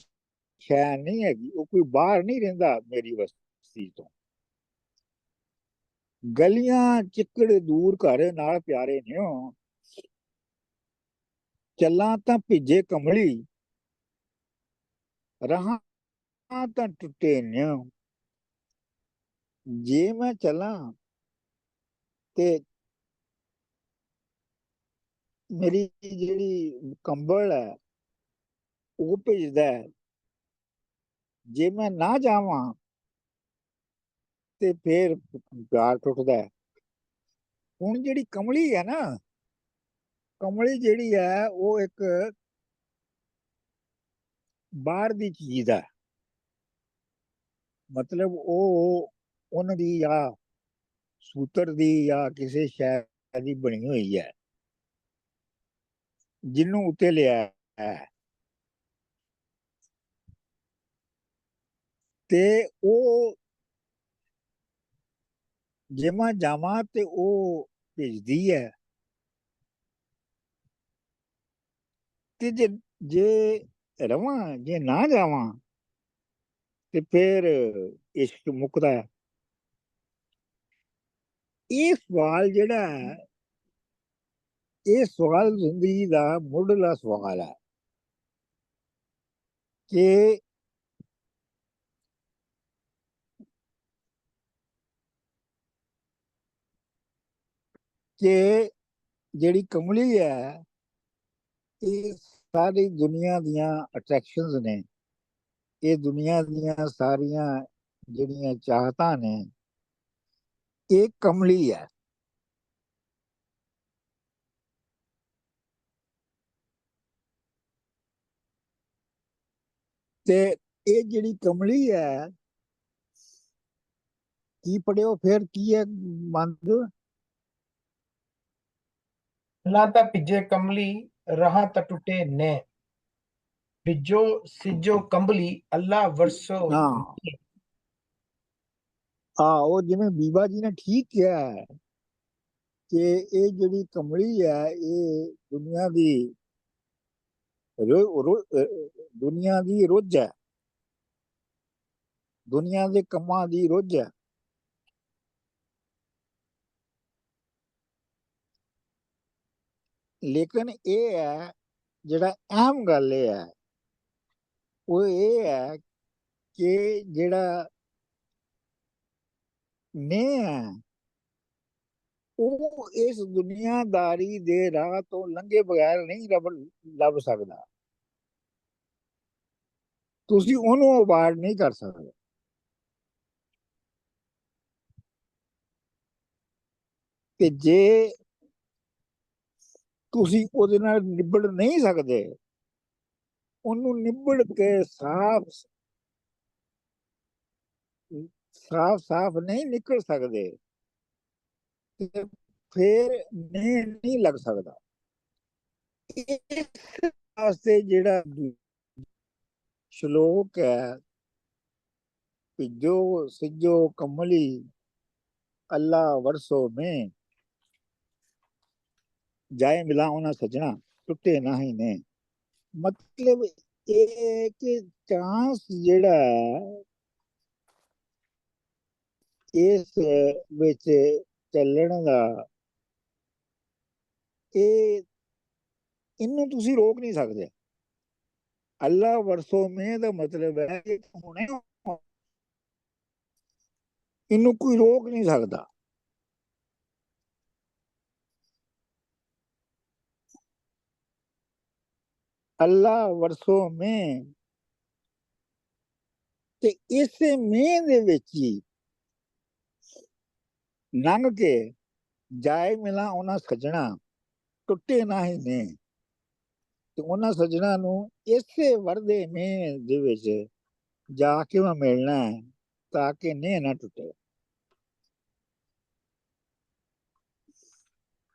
ਸ਼ੈ ਨਹੀਂ ਹੈਗੀ, ਉਹ ਕੋਈ ਬਾਹਰ ਨਹੀਂ ਰਹਿੰਦਾ ਮੇਰੀ ਬਸਤੀ ਤੋਂ। ਗਲੀਆਂ ਚਿੱਕੜ ਦੂਰ ਘਰ ਨਾਲ ਪਿਆਰੇ ਨੇ, ਚੱਲਾਂ ਤਾਂ ਭਿੱਜੇ ਕਮਲੀ ਰਹਾਂ ਤਾਂ ਟੁੱਟੇ ਨੇ। ਜੇ ਮੈਂ ਚੱਲਾਂ ਤੇ ਮੇਰੀ ਜਿਹੜੀ ਕੰਬਲ ਹੈ ਉਹ ਭਿੱਜਦਾ ਹੈ, ਜੇ ਮੈਂ ਨਾ ਜਾਵਾਂ ਤੇ ਫੇਰ ਪਿਆਰ ਟੁੱਟਦਾ ਹੈ। ਹੁਣ ਜਿਹੜੀ ਕਮਲੀ ਹੈ ਨਾ, ਕਮਲੀ ਜਿਹੜੀ ਹੈ ਉਹ ਇੱਕ ਬਾਹਰ ਦੀ ਚੀਜ਼ ਹੈ। ਮਤਲਬ ਉਹ ਉਹਨਾਂ ਦੀ ਜਾਂ ਸੂਤਰ ਦੀ ਜਾਂ ਕਿਸੇ ਸ਼ੈ ਦੀ ਬਣੀ ਹੋਈ ਹੈ, ਜਿਹਨੂੰ ਉੱਤੇ ਲਿਆ ਹੈ। ਤੇ ਉਹ ਜੇ ਮੈਂ ਜਾਵਾਂ ਤੇ ਉਹ ਭੇਜਦੀ ਹੈ, ਤੇ ਜੇ ਰਵਾਂ, ਜੇ ਨਾ ਜਾਵਾਂ ਤੇ ਫਿਰ ਇਸ਼ਕ ਮੁੱਕਦਾ ਹੈ। ਇਹ ਸਵਾਲ ਜਿਹੜਾ ਹੈ, ਇਹ ਸਵਾਲ ਜ਼ਿੰਦਗੀ ਦਾ ਮੁੱਢਲਾ ਸਵਾਲ ਹੈ ਕਿ ਜਿਹੜੀ ਕਮਲੀ ਹੈ, ਇਹ ਸਾਰੀ ਦੁਨੀਆ ਦੀਆਂ ਅਟਰੈਕਸ਼ਨਸ ਨੇ, ਇਹ ਦੁਨੀਆ ਦੀਆਂ ਸਾਰੀਆਂ ਜਿਹੜੀਆਂ ਚਾਹਤਾਂ ਨੇ, ਇਹ ਕਮਲੀ ਹੈ। ਤੇ ਇਹ ਜਿਹੜੀ ਕਮਲੀ ਹੈ, ਕੀ ਪੜਿਓ ਫਿਰ ਕੀ ਹੈ ਮੰਦ? ਨਾ ਤਾਂ ਭਿੱਜੇ ਕਮਲੀ ਰਹਾਂ ਤਾਂ ਟੁੱਟੇ ਨੇ, ਬਿਜੋ ਸਿਜੋ ਕੰਬਲੀ ਅੱਲਾ ਵਰਸੋ। ਹਾਂ, ਉਹ ਜਿਵੇਂ ਬੀਬਾ ਜੀ ਨੇ ਠੀਕ ਕਿਹਾ ਹੈ ਕਿ ਇਹ ਜਿਹੜੀ ਕਮਲੀ ਹੈ, ਇਹ ਦੁਨੀਆ ਦੀ ਰੁੱਝ ਹੈ, ਦੁਨੀਆ ਦੇ ਕੰਮਾਂ ਦੀ ਰੁੱਝ ਹੈ। ਲੇਕਿਨ ਇਹ ਹੈ ਜਿਹੜਾ ਅਹਿਮ ਗੱਲ ਇਹ ਹੈ, ਉਹ ਇਹ ਹੈ ਕਿ ਜਿਹੜਾ ਨੇ ਹੈ ਉਹ ਇਸ ਦੁਨੀਆਦਾਰੀ ਦੇ ਰਾਹ ਤੋਂ ਲੰਘੇ ਬਗੈਰ ਨਹੀਂ ਲੱਭ ਸਕਦਾ। ਤੁਸੀਂ ਉਹਨੂੰ ਅਵਾਇਡ ਨਹੀਂ ਕਰ ਸਕਦੇ। ਤੇ ਜੇ ਤੁਸੀਂ ਉਹਦੇ ਨਾਲ ਨਿਬੜ ਨਹੀਂ ਸਕਦੇ, ਉਹਨੂੰ ਨਿਬੜ ਕੇ ਸਾਫ਼ ਨਹੀਂ ਨਿਕਲ ਸਕਦੇ, ਤੇ ਫਿਰ ਨਹੀਂ ਲੱਗ ਸਕਦਾ। ਇਸ ਵਾਸਤੇ ਜਿਹੜਾ ਸ਼ਲੋਕ ਹੈ, ਭਿੱਜੋ ਸਿੱਜੋ ਕਮਲੀ ਅੱਲਾ ਵਰਸੋ में ਜਾਏ ਮਿਲਾ ਉਹਨਾਂ ਸਜਣਾ ਟੁੱਟੇ ਨਾ ਹੀ ਨੇ। ਮਤਲਬ ਇਹ ਕਿ ਚਾਂਸ ਜਿਹੜਾ ਇਸ ਵਿੱਚ ਚੱਲਣ ਦਾ, ਇਹਨੂੰ ਤੁਸੀਂ ਰੋਕ ਨਹੀਂ ਸਕਦੇ। ਅੱਲਾ ਵਰਸੋ में ਦਾ ਮਤਲਬ ਹੈ ਕਿ ਹੁਣੇ ਇਹਨੂੰ ਕੋਈ ਰੋਕ ਨਹੀਂ ਸਕਦਾ। ਅੱਲਾ ਵਰਸੋ में ਤੇ ਇਸੇ ਮੇਂ ਦੇ ਵਿੱਚ ਹੀ ਲੰਘ ਕੇ ਜਾਏ ਮਿਲਾ ਉਹਨਾਂ ਸੱਜਣਾ ਟੁੱਟੇ ਨਾ ਹੀ ਨੇ। ਤੇ ਉਹਨਾਂ ਸੱਜਣਾ ਨੂੰ ਇਸੇ ਵਰਦੇ ਮੇਂ ਦੇ ਵਿੱਚ ਜਾ ਕੇ ਮੈਂ ਮਿਲਣਾ ਹੈ ਤਾਂ ਕਿ ਨੇ ਨਾ ਟੁੱਟੇ।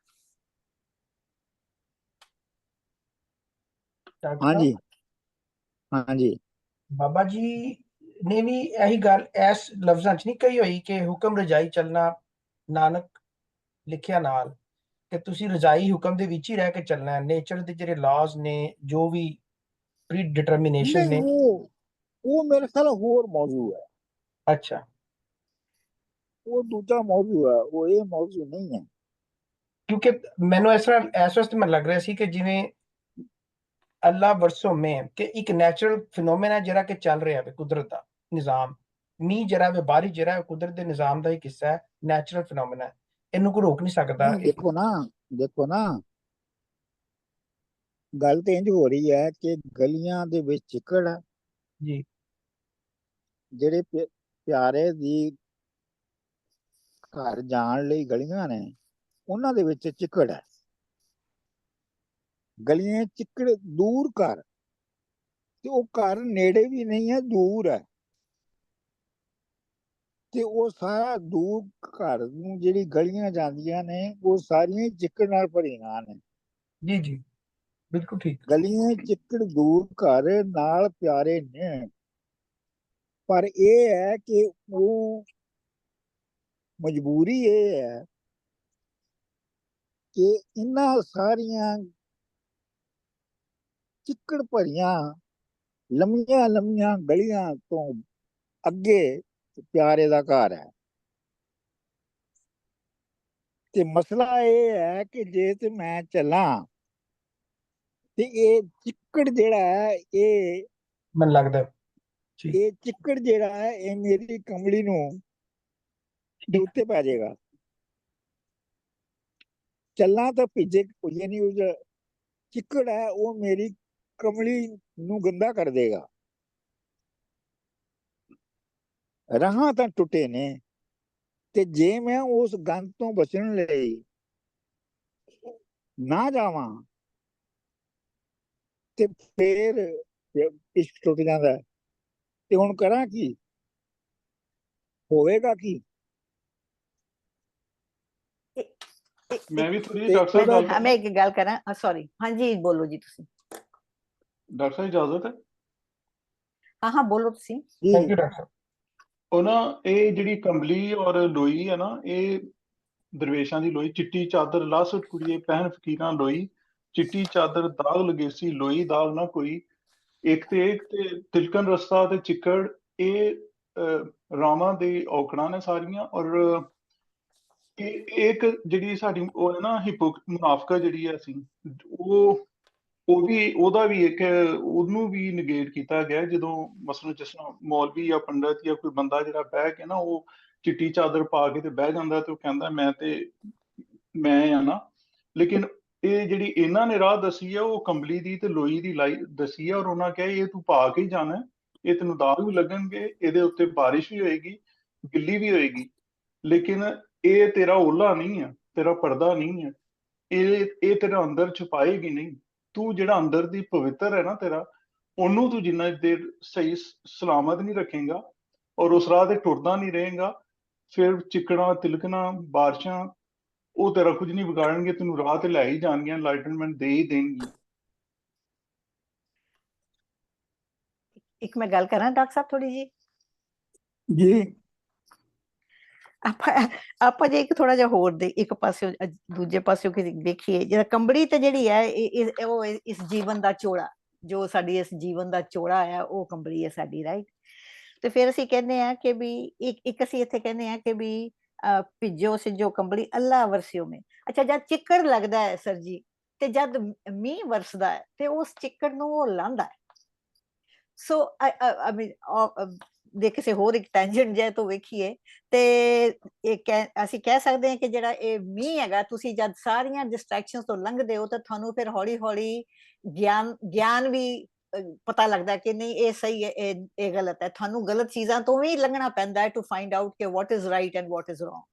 ਹਾਂਜੀ ਹਾਂਜੀ। ਬਾਬਾ ਜੀ ਨੇ ਵੀ ਇਹੀ ਗੱਲ ਇਸ ਲਫ਼ਜ਼ਾਂ 'ਚ ਨਹੀਂ ਕਹੀ ਹੋਈ ਕਿ ਹੁਕਮ ਰਜਾਈ ਚੱਲਣਾ ਨਾਨਕ ਲਿਖਿਆ ਨਾਲ, ਕਿ ਤੁਸੀਂ ਰਜਾਈ ਹੁਕਮ ਦੇ ਵਿੱਚ ਹੀ ਰਹਿ ਕੇ ਚੱਲਣਾ ਹੈ। ਨੇਚਰ ਦੇ ਜਿਹੜੇ ਲਾਜ਼ ਨੇ, ਜੋ ਵੀ ਪ੍ਰੀ ਡਿਟਰਮੀਨੇਸ਼ਨ ਨੇ, ਉਹ ਮੇਰੇ ਖਿਆਲ ਹੋਰ ਮੌਜੂ ਹੈ। ਅੱਛਾ, ਉਹ ਦੂਜਾ ਮੌਜੂ ਹੈ, ਉਹ ਇਹ ਮੌਜੂ ਨਹੀਂ ਹੈ। ਕਿਉਂਕਿ ਮੈਨੂੰ ਇਸ ਵਾਸਤੇ ਮੈਨੂੰ ਲੱਗ ਰਿਹਾ ਸੀ ਕਿ ਜਿਵੇਂ ਅੱਲਾ ਵਰਸੋ ਮੈਂ ਕਿ ਇੱਕ ਨੈਚੁਰਲ ਫਿਨੋਮੇਨਾ ਜਿਹੜਾ ਕਿ ਚੱਲ ਰਿਹਾ ਹੈ, ਕੁਦਰਤ ਦਾ ਨਿਜ਼ਾਮ, ਮੀਂਹ ਜਿਹੜਾ ਹੈ, ਬਾਰਿਸ਼ ਜਿਹੜਾ ਹੈ, ਕੁਦਰਤ ਦੇ ਨਿਜ਼ਾਮ ਦਾ ਇੱਕ ਹਿੱਸਾ ਹੈ, ਨੈਚੁਰਲ ਫਿਨੋਮੇਨਾ, ਇਹਨੂੰ ਕੋਈ ਰੋਕ ਨਹੀਂ ਸਕਦਾ। ਦੇਖੋ ਨਾ ਗੱਲ ਤੇ ਇੰਜ ਹੋ ਰਹੀ ਹੈ ਕਿ ਗਲੀਆਂ ਦੇ ਵਿੱਚ ਚਿੱਕੜ ਹੈ ਜੀ, ਜਿਹੜੇ ਪਿਆਰੇ ਦੀ ਘਰ ਜਾਣ ਲਈ ਗਲੀਆਂ ਨੇ, ਉਹਨਾਂ ਦੇ ਵਿੱਚ ਚਿੱਕੜ ਹੈ। ਗਲੀਆਂ ਚਿੱਕੜ ਦੂਰ ਕਰ, ਤੇ ਉਹ ਘਰ ਨੇੜੇ ਵੀ ਨਹੀਂ ਹੈ, ਦੂਰ ਹੈ। ਤੇ ਉਹ ਸਾਰਾ ਦੂਰ ਘਰ ਨੂੰ ਜਿਹੜੀ ਗਲੀਆਂ ਜਾਂਦੀਆਂ ਨੇ, ਉਹ ਸਾਰੀਆਂ ਚਿੱਕੜ ਨਾਲ ਭਰੀਆਂ ਨੇ। ਜੀ ਜੀ, ਬਿਲਕੁਲ ਠੀਕ। ਗਲੀਆਂ ਚਿੱਕੜ ਦੂਰ ਘਰ ਨਾਲ ਪਿਆਰੇ ਨੇ, ਪਰ ਇਹ ਹੈ ਕਿ ਉਹ ਮਜਬੂਰੀ ਇਹ ਹੈ ਕਿ ਇਹਨਾਂ ਸਾਰੀਆਂ ਚਿੱਕੜ ਭਰੀਆਂ ਲੰਮੀਆਂ ਲੰਮੀਆਂ ਗਲੀਆਂ ਤੋਂ ਅੱਗੇ ਪਿਆਰੇ ਦਾ ਘਰ ਹੈ। ਤੇ ਮਸਲਾ ਇਹ ਹੈ ਕਿ ਜੇ ਤੇ ਮੈਂ ਚੱਲਾਂ ਤੇ ਇਹ ਚਿੱਕੜ ਜਿਹੜਾ ਹੈ, ਇਹ ਮੈਨੂੰ ਲੱਗਦਾ ਇਹ ਚਿੱਕੜ ਜਿਹੜਾ ਹੈ, ਇਹ ਮੇਰੀ ਕਮਲੀ ਨੂੰ ਦੇ ਉੱਤੇ ਪੈ ਜਾਏਗਾ। ਚੱਲਾਂ ਤਾਂ ਭਿੱਜੇ ਭੁੱਜੇ ਨਹੀਂ, ਉਹ ਚਿੱਕੜ ਹੈ ਉਹ ਮੇਰੀ ਕਮਲੀ ਨੂੰ ਗੰਦਾ ਕਰ ਦੇਗਾ। ਰਾਹਾਂ ਤਾਂ ਟੁੱਟੇ ਨੇ, ਤੇ ਜੇ ਮੈਂ ਉਸ ਗੰਦ ਤੋਂ ਬਚਣ ਲਈ ਨਾ ਜਾਵਾਂ ਤੇ ਫੇਰ ਇਸ਼ਕ ਟੁੱਟ ਜਾਂਦਾ। ਤੇ ਹੁਣ ਕਰਾਂ ਕੀ, ਹੋਵੇਗਾ ਕੀ? ਮੈਂ ਵੀ ਥੋੜੀ ਜਿਹੀ ਡਾਕਟਰ ਸਾਹਿਬ ਹਾਂ, ਮੈਂ ਇੱਕ ਗੱਲ ਕਰਾਂ, ਸੌਰੀ, ਹਾਂਜੀ ਬੋਲੋ ਜੀ ਤੁਸੀਂ। ਡਾਕਟਰ ਸਾਹਿਬ ਇਜਾਜ਼ਤ ਹੈ? ਹਾਂ ਹਾਂ ਬੋਲੋ ਤੁਸੀਂ। Thank you doctor. ਉਹ ਨਾ ਇਹ ਜਿਹੜੀ ਕੰਬਲੀ ਔਰ ਲੋਈ ਹੈ ਨਾ, ਇਹ ਦਰਵੇਸ਼ਾਂ ਦੀ ਲੋਈ, ਚਿੱਟੀ ਚਾਦਰ ਲਾਸਟ ਕੁੜੀਏ ਪਹਿਨ ਫਕੀਰਾਂ ਲੋਈ, ਚਿੱਟੀ ਚਾਦਰ ਦਾਗ ਲਗੇ ਸੀ ਲੋਈ ਦਾਗ ਨਾ ਕੋਈ, ਇੱਕ ਤੇ ਤਿਲਕਣ ਰਸਤਾ ਤੇ ਚਿੱਕੜ, ਇਹ ਰਾਵਾਂ ਦੇ ਔਕੜਾਂ ਨੇ ਸਾਰੀਆਂ। ਔਰ ਇਹ ਇੱਕ ਜਿਹੜੀ ਸਾਡੀ ਉਹ ਹੈ ਨਾ ਮੁਨਾਫਕਾ ਜਿਹੜੀ ਹੈ, ਅਸੀਂ ਉਹ ਉਹਦਾ ਵੀ ਇੱਕ ਉਹਨੂੰ ਵੀ ਨਿਗੇਟ ਕੀਤਾ ਗਿਆ ਜਦੋਂ ਮਸਲਨ ਜਿਸ ਤਰ੍ਹਾਂ ਮੌਲਵੀ ਜਾਂ ਪੰਡਤ ਜਾਂ ਕੋਈ ਬੰਦਾ ਜਿਹੜਾ ਬਹਿ ਕੇ ਨਾ ਉਹ ਚਿੱਟੀ ਚਾਦਰ ਪਾ ਕੇ ਤੇ ਬਹਿ ਜਾਂਦਾ ਤੇ ਉਹ ਕਹਿੰਦਾ ਮੈਂ ਆ ਨਾ। ਲੇਕਿਨ ਇਹ ਜਿਹੜੀ ਇਹਨਾਂ ਨੇ ਰਾਹ ਦੱਸੀ ਆ ਉਹ ਕੰਬਲੀ ਦੀ ਤੇ ਲੋਈ ਦੀ ਲਾਈ ਦੱਸੀ ਆ, ਔਰ ਉਹਨਾਂ ਕਿਹਾ ਇਹ ਤੂੰ ਪਾ ਕੇ ਹੀ ਜਾਣਾ, ਇਹ ਤੈਨੂੰ ਦਾਗ ਵੀ ਲੱਗਣਗੇ, ਇਹਦੇ ਉੱਤੇ ਬਾਰਿਸ਼ ਵੀ ਹੋਏਗੀ, ਗਿੱਲੀ ਵੀ ਹੋਏਗੀ, ਲੇਕਿਨ ਇਹ ਤੇਰਾ ਓਲਾ ਨਹੀਂ ਆ, ਤੇਰਾ ਪਰਦਾ ਨਹੀਂ ਹੈ, ਇਹ ਤੇਰਾ ਅੰਦਰ ਛੁਪਾਏਗੀ ਨਹੀਂ। ਤੂੰ ਜਿਹੜਾ ਅੰਦਰ ਦੀ ਪਵਿੱਤਰ ਹੈ ਨਾ ਤੇਰਾ, ਉਹਨੂੰ ਤੂੰ ਜਿੰਨਾ ਦੇਰ ਸਹੀ ਸਲਾਮਤ ਨਹੀਂ ਰੱਖੇਗਾ ਔਰ ਉਸ ਰਾਹ ਤੇ ਟੁਰਦਾ ਨਹੀਂ ਰਹੇਗਾ, ਫਿਰ ਚਿੱਕਣਾ ਤਿਲਕਣਾ ਬਾਰਿਸ਼ਾਂ ਉਹ ਤੇਰਾ ਕੁਝ ਨਹੀਂ ਵਿਗਾੜਨਗੇ, ਤੈਨੂੰ ਰਾਹ ਤੇ ਲੈ ਹੀ ਜਾਣਗੀਆਂ, ਲਾਈਟਨਮੈਂਟ ਦੇ ਹੀ ਦੇਣਗੀਆਂ। ਇੱਕ ਮੈਂ ਗੱਲ ਕਰਾਂ ਡਾਕਟਰ ਸਾਹਿਬ ਥੋੜੀ ਜੀ ਜੀ ਆਪਾਂ ਜੇ ਇੱਕ ਥੋੜਾ ਜਿਹਾ ਹੋਰ ਦੇ ਇੱਕ ਪਾਸਿਓ ਦੂਜੇ ਪਾਸਿਓ ਕਿ ਦੇਖੀਏ, ਜਿਹੜਾ ਕੰਬਲੀ ਤੇ ਜਿਹੜੀ ਹੈ ਉਹ ਇਸ ਜੀਵਨ ਦਾ ਚੋਲਾ, ਜੋ ਸਾਡੀ ਇਸ ਜੀਵਨ ਦਾ ਚੋਲਾ ਹੈ ਉਹ ਕੰਬਲੀ ਹੈ ਸਾਡੀ, ਰਾਈਟ। ਤੇ ਫਿਰ ਅਸੀਂ ਕਹਿੰਦੇ ਆ ਕਿ ਵੀ ਇੱਕ ਅਸੀਂ ਇੱਥੇ ਕਹਿੰਦੇ ਆ ਕਿ ਵੀ ਭਿੱਜੋ ਸਿੱਜੋ ਕੰਬਲੀ ਅੱਲਾ ਵਰਸਿਓ ਮੇ। ਅੱਛਾ, ਜਦ ਚਿੱਕੜ ਲੱਗਦਾ ਹੈ ਸਰ ਜੀ, ਤੇ ਜਦ ਮੀਂਹ ਵਰਸਦਾ ਹੈ ਤੇ ਉਸ ਚਿੱਕੜ ਨੂੰ ਉਹ ਲਾਂਦਾ ਹੈ। ਸੋ ਦੇ ਕਿਸੇ ਹੋਰ ਇੱਕ ਟੈਂਜੈਂਟ ਜੇ ਤੋਂ ਵੇਖੀਏ ਤੇ ਅਸੀਂ ਕਹਿ ਸਕਦੇ ਹਾਂ ਕਿ ਜਿਹੜਾ ਇਹ ਮੀਂਹ ਹੈਗਾ, ਤੁਸੀਂ ਜਦ ਸਾਰੀਆਂ ਡਿਸਟਰੈਕਸ਼ਨਸ ਤੋਂ ਲੰਘਦੇ ਹੋ ਤਾਂ ਤੁਹਾਨੂੰ ਫਿਰ ਹੌਲੀ ਹੌਲੀ ਗਿਆਨ ਵੀ ਪਤਾ ਲੱਗਦਾ ਕਿ ਨਹੀਂ ਇਹ ਸਹੀ ਹੈ, ਇਹ ਗਲਤ ਹੈ। ਤੁਹਾਨੂੰ ਗਲਤ ਚੀਜ਼ਾਂ ਤੋਂ ਵੀ ਲੰਘਣਾ ਪੈਂਦਾ ਹੈ ਟੂ ਫਾਈਂਡ ਆਊਟ ਕਿ what is right and what is wrong.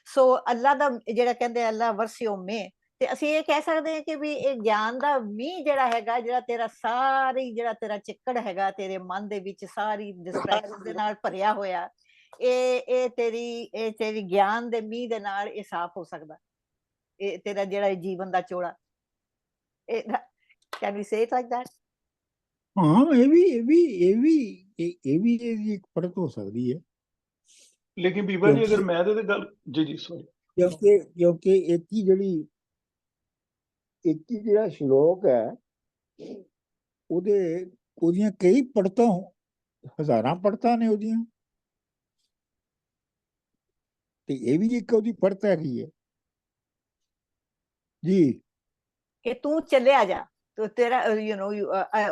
So Allah ਦਾ ਜਿਹੜਾ ਕਹਿੰਦੇ ਅੱਲਾ ਵਰਸਿਓ ਮੇ, ਤੇ ਅਸੀਂ ਇਹ ਕਹਿ ਸਕਦੇ ਹਾਂ ਕਿ ਵੀ ਇਹ ਗਿਆਨ ਦਾ ਮੀਂਹ ਜਿਹੜਾ ਹੈਗਾ, ਜਿਹੜਾ ਤੇਰਾ ਸਾਰੀ ਜਿਹੜਾ ਤੇਰਾ ਚਿੱਕੜ ਹੈਗਾ ਤੇਰੇ ਮਨ ਦੇ ਵਿੱਚ ਸਾਰੀ ਡਿਸਟਰੈਕਸ਼ਨ ਦੇ ਨਾਲ ਭਰਿਆ ਹੋਇਆ, ਇਹ ਤੇਰੀ ਗਿਆਨ ਦੇ ਮੀਂਹ ਦੇ ਨਾਲ ਇਹ ਸਾਫ਼ ਹੋ ਸਕਦਾ। ਇਹ ਤੇਰਾ ਜਿਹੜਾ ਜੀਵਨ ਦਾ ਚੋਲਾ, can we say it like that? ਹਾਂ, ਇਹ ਵੀ ਇਹਦੀ ਇੱਕ ਪਰਤ ਹੋ ਸਕਦੀ ਹੈ। ਲੇਕਿਨ ਬੀਬਾ ਜੀ ਅਗਰ ਮੈਂ ਤੇ ਗੱਲ ਜੀ ਸੌਰੀ, ਕਿਉਂਕਿ ਇੱਕ ਹੀ ਜਿਹੜਾ ਸ਼ਲੋਕ ਹੈ ਉਹਦੀਆਂ ਕਈ ਪੜਤਾਂ, ਹਜ਼ਾਰਾਂ ਪੜਤਾਂ ਨੇ ਉਹਦੀਆਂ, ਤੇ ਇਹ ਵੀ ਇੱਕ ਉਹਦੀ ਪੜਤ ਹੈਗੀ ਹੈ ਜੀ ਕਿ ਤੂੰ ਚੱਲਿਆ ਜਾ ਤੋ ਤੇਰਾ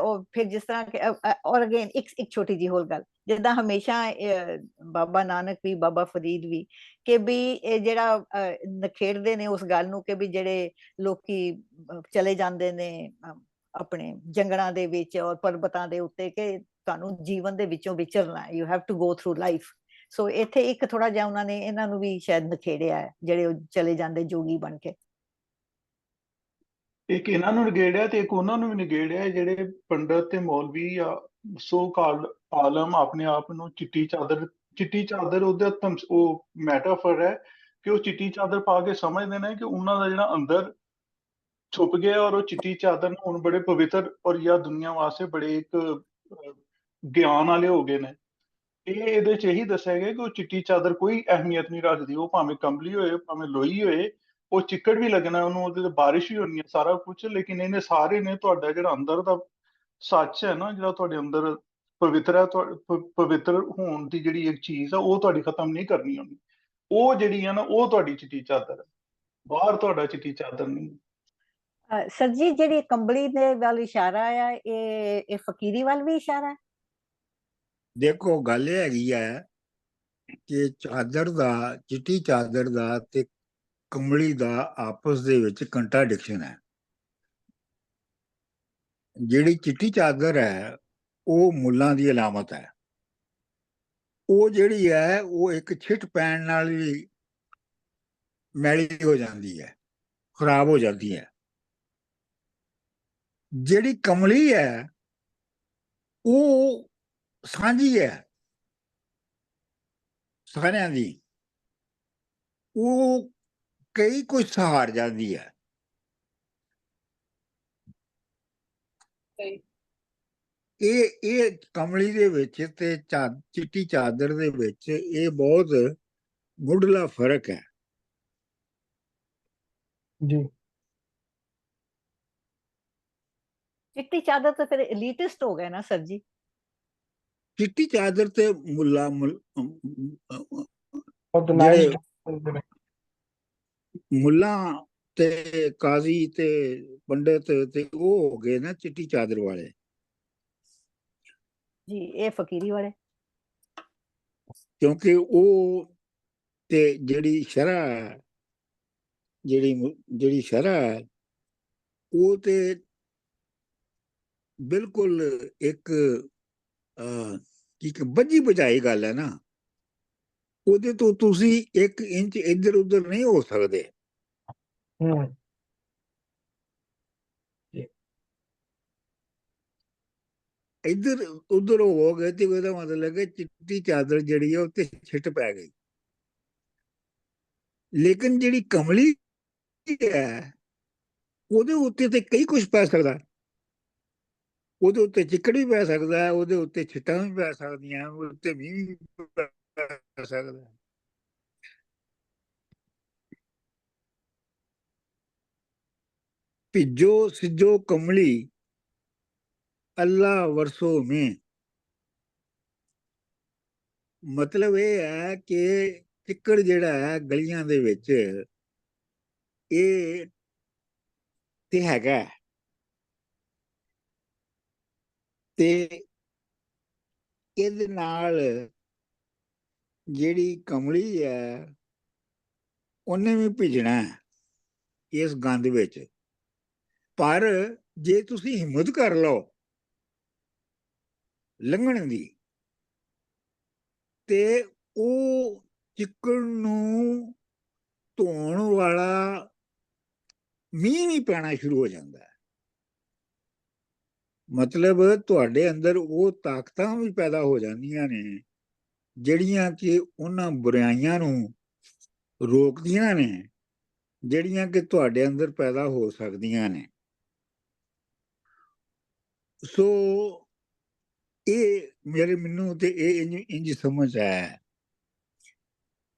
ਉਹ ਫਿਰ ਜਿਸ ਤਰ੍ਹਾਂ ਕਿ ਔਰ ਅਗੇਨ ਇੱਕ ਛੋਟੀ ਜਿਹੀ ਹੋਰ ਗੱਲ, ਜਿੱਦਾਂ ਹਮੇਸ਼ਾ ਬਾਬਾ ਨਾਨਕ ਵੀ ਬਾਬਾ ਫਰੀਦ ਵੀ ਕਿ ਵੀ ਇਹ ਜਿਹੜਾ ਨਖੇੜਦੇ ਨੇ ਉਸ ਗੱਲ ਨੂੰ ਕਿ ਵੀ ਜਿਹੜੇ ਲੋਕੀ ਚਲੇ ਜਾਂਦੇ ਨੇ ਆਪਣੇ ਜੰਗਲਾਂ ਦੇ ਵਿੱਚ ਔਰ ਪਰਬਤਾਂ ਦੇ ਉੱਤੇ ਕਿ ਤੁਹਾਨੂੰ ਜੀਵਨ ਦੇ ਵਿੱਚੋਂ ਵਿਚਰਨਾ, you have to go through life. So ਇੱਥੇ ਇੱਕ ਥੋੜਾ ਜਿਹਾ ਉਹਨਾਂ ਨੇ ਇਹਨਾਂ ਨੂੰ ਵੀ ਸ਼ਾਇਦ ਨਖੇੜਿਆ ਹੈ, ਜਿਹੜੇ ਉਹ ਚਲੇ ਜਾਂਦੇ ਜੋਗੀ ਬਣ ਕੇ। ਇੱਕ ਇਹਨਾਂ ਨੂੰ ਨਿਗੇੜਿਆ ਤੇ ਇੱਕ ਉਹਨਾਂ ਨੂੰ ਵੀ ਨਿਗੇੜਿਆ, ਜਿਹੜੇ ਪੰਡਤ ਤੇ ਮੌਲਵੀ ਜਾਂ ਸੋ ਕਾਲਡ ਆਲਮ ਆਪਣੇ ਆਪ ਨੂੰ ਚਿੱਟੀ ਚਾਦਰ ਉਹਦਾ ਉਹ ਮੈਟਾਫਰ ਹੈ ਕਿ ਉਹ ਚਿੱਟੀ ਚਾਦਰ ਪਾ ਕੇ ਸਮਝਦੇ ਨੇ ਕਿ ਉਹਨਾਂ ਦਾ ਜਿਹੜਾ ਅੰਦਰ ਛੁਪ ਗਿਆ ਔਰ ਉਹ ਚਿੱਟੀ ਚਾਦਰ ਨੂੰ ਹੁਣ ਬੜੇ ਪਵਿੱਤਰ ਔਰ ਜਾਂ ਦੁਨੀਆ ਵਾਸਤੇ ਬੜੇ ਇੱਕ ਗਿਆਨ ਵਾਲੇ ਹੋ ਗਏ ਨੇ। ਇਹਦੇ ਚ ਇਹੀ ਦੱਸਿਆ ਗਿਆ ਕਿ ਉਹ ਚਿੱਟੀ ਚਾਦਰ ਕੋਈ ਅਹਿਮੀਅਤ ਨਹੀਂ ਰੱਖਦੀ, ਉਹ ਭਾਵੇਂ ਕੰਬਲੀ ਹੋਏ ਭਾਵੇਂ ਲੋਈ ਹੋਏ, ਉਹ ਚਿੱਕੜ ਵੀ ਲੱਗਣਾ ਉਹਨੂੰ, ਉਹਦੇ ਤੇ ਬਾਰਿਸ਼ ਵੀ ਹੋਣੀ ਹੈ, ਸਾਰਾ ਕੁਝ, ਲੇਕਿਨ ਇਹਨੇ ਸਾਰੇ ਨੇ ਤੁਹਾਡਾ ਜਿਹੜਾ ਅੰਦਰ ਦਾ ਸੱਚ ਹੈ ਨਾ, ਜਿਹੜਾ ਤੁਹਾਡੇ ਅੰਦਰ ਪਵਿੱਤਰ ਹੈ, ਪਵਿੱਤਰ ਹੋਣ ਦੀ ਜਿਹੜੀ ਇੱਕ ਚੀਜ਼ ਆ ਉਹ ਤੁਹਾਡੀ ਖਤਮ ਨਹੀਂ ਕਰਨੀ ਹੁੰਦੀ। ਉਹ ਜਿਹੜੀ ਹੈ ਨਾ ਉਹ ਤੁਹਾਡੀ ਚਿੱਟੀ ਚਾਦਰ ਹੈ, ਬਾਹਰ ਤੁਹਾਡਾ ਚਿੱਟੀ ਚਾਦਰ ਨਹੀਂ। ਸਰ ਜੀ ਜਿਹੜੀ ਕੰਬਲੀ ਦੇ ਵੱਲ ਇਸ਼ਾਰਾ ਆ, ਇਹ ਫਕੀਰੀ ਵੱਲ ਵੀ ਇਸ਼ਾਰਾ ਹੈ? ਦੇਖੋ ਗੱਲ ਇਹ ਹੈਗੀ ਹੈ ਕਿ ਚਿੱਟੀ ਚਾਦਰ ਦਾ ਤੇ ਕੰਬਲੀ ਦਾ ਆਪਸ ਦੇ ਵਿੱਚ ਕੰਟਰਾਡਿਕਸ਼ਨ ਹੈ। ਜਿਹੜੀ ਚਿੱਟੀ ਚਾਦਰ ਹੈ ਉਹ ਮੁੱਲਾਂ ਦੀ ਅਲਾਮਤ ਹੈ, ਉਹ ਜਿਹੜੀ ਹੈ ਉਹ ਇੱਕ ਛਿੱਟ ਪੈਣ ਨਾਲ ਵੀ ਮੈਲੀ ਹੋ ਜਾਂਦੀ ਹੈ, ਖਰਾਬ ਹੋ ਜਾਂਦੀ ਹੈ। ਜਿਹੜੀ ਕਮਲੀ ਹੈ ਉਹ ਸਾਂਝੀ ਹੈ ਸਾਰਿਆਂ ਦੀ, ਉਹ ਕਈ ਕੁਝ ਸਹਾਰ ਜਾਂਦੀ ਹੈ। ਇਹ ਕਮਲੀ ਦੇ ਵਿੱਚ ਤੇ ਚਿੱਟੀ ਚਾਦਰ ਦੇ ਵਿੱਚ ਇਹ ਬਹੁਤ ਮੁੱਢਲਾ ਫਰਕ ਹੈ ਜੀ। ਚਿੱਟੀ ਚਾਦਰ ਤਾਂ ਫਿਰ ਐਲੀਟਿਸਟ ਹੋ ਗਏ ਨਾ ਸਰ ਜੀ। ਚਿੱਟੀ ਚਾਦਰ ਤੇ ਆਰਗੇਨਾਈਜ਼ਡ ਮੁੱਲਾ ਤੇ ਕਾਜ਼ੀ ਤੇ ਪੰਡਿਤ ਤੇ ਉਹ ਹੋ ਗਏ ਨਾ ਚਿੱਟੀ ਚਾਦਰ ਵਾਲੇ। ਜੀ ਇਹ ਫਕੀਰੀ ਵਾਲੇ। ਕਿਉਂਕਿ ਉਹ ਤੇ ਜਿਹੜੀ ਸ਼ਰ੍ਹਾ ਹੈ, ਜਿਹੜੀ ਸ਼ਰ੍ਹਾ ਹੈ, ਉਹ ਤੇ ਬਿਲਕੁਲ ਇੱਕ ਕੀ ਬੱਝੀ ਬੁਝਾਈ ਗੱਲ ਹੈ ਨਾ। ਉਹਦੇ ਤੋਂ ਤੁਸੀਂ 1 ਇੰਚ ਇੱਧਰ ਉੱਧਰ ਨਹੀਂ ਹੋ ਸਕਦੇ। ਇੱਧਰ ਉੱਧਰ ਹੋ ਗਏ ਤੇ ਉਹਦਾ ਮਤਲਬ ਹੈ ਚਿੱਟੀ ਚਾਦਰ ਜਿਹੜੀ ਹੈ ਉੱਤੇ ਛਿੱਟ ਪੈ ਗਈ। ਲੇਕਿਨ ਜਿਹੜੀ ਕਮਲੀ ਹੈ ਉਹਦੇ ਉੱਤੇ ਤੇ ਕਈ ਕੁਝ ਪੈ ਸਕਦਾ। ਉਹਦੇ ਉੱਤੇ ਚਿੱਕੜ ਵੀ ਪੈ ਸਕਦਾ ਹੈ, ਉਹਦੇ ਉੱਤੇ ਛਿੱਟਾਂ ਵੀ ਪੈ ਸਕਦੀਆਂ, ਉਹਦੇ ਉੱਤੇ ਮੀਂਹ ਵੀ ਪੈ ਸਕਦਾ। ਭਿੱਜੋ ਸਿੱਜੋ ਕਮਲੀ ਅੱਲਾ ਵਰਸੋ में। ਮਤਲਬ ਇਹ ਹੈ ਕਿ ਚਿੱਕੜ ਜਿਹੜਾ ਹੈ ਗਲੀਆਂ ਦੇ ਵਿੱਚ ਇਹ ਤੇ ਹੈਗਾ, ਤੇ ਇਹਦੇ ਨਾਲ ਜਿਹੜੀ ਕਮਲੀ ਹੈ ਉਹਨੇ ਵੀ ਭਿੱਜਣਾ ਇਸ ਗੰਦ ਵਿੱਚ। ਪਰ ਜੇ ਤੁਸੀਂ ਹਿੰਮਤ ਕਰ ਲਓ ਲੰਘਣ ਦੀ ਤੇ ਉਹ ਚਿੱਕੜ ਨੂੰ ਧੋਣ ਵਾਲਾ ਮੀਂਹ ਵੀ ਪੈਣਾ ਸ਼ੁਰੂ ਹੋ ਜਾਂਦਾ ਹੈ। ਮਤਲਬ ਤੁਹਾਡੇ ਅੰਦਰ ਉਹ ਤਾਕਤਾਂ ਵੀ ਪੈਦਾ ਹੋ ਜਾਂਦੀਆਂ ਨੇ ਜਿਹੜੀਆਂ ਕਿ ਉਹਨਾਂ ਬੁਰਾਈਆਂ ਨੂੰ ਰੋਕਦੀਆਂ ਨੇ, ਜਿਹੜੀਆਂ ਕਿ ਤੁਹਾਡੇ ਅੰਦਰ ਪੈਦਾ ਹੋ ਸਕਦੀਆਂ ਨੇ। ਸੋ ਇਹ ਮੈਨੂੰ ਤੇ ਇਹ ਇੰਜ ਸਮਝ ਆਇਆ।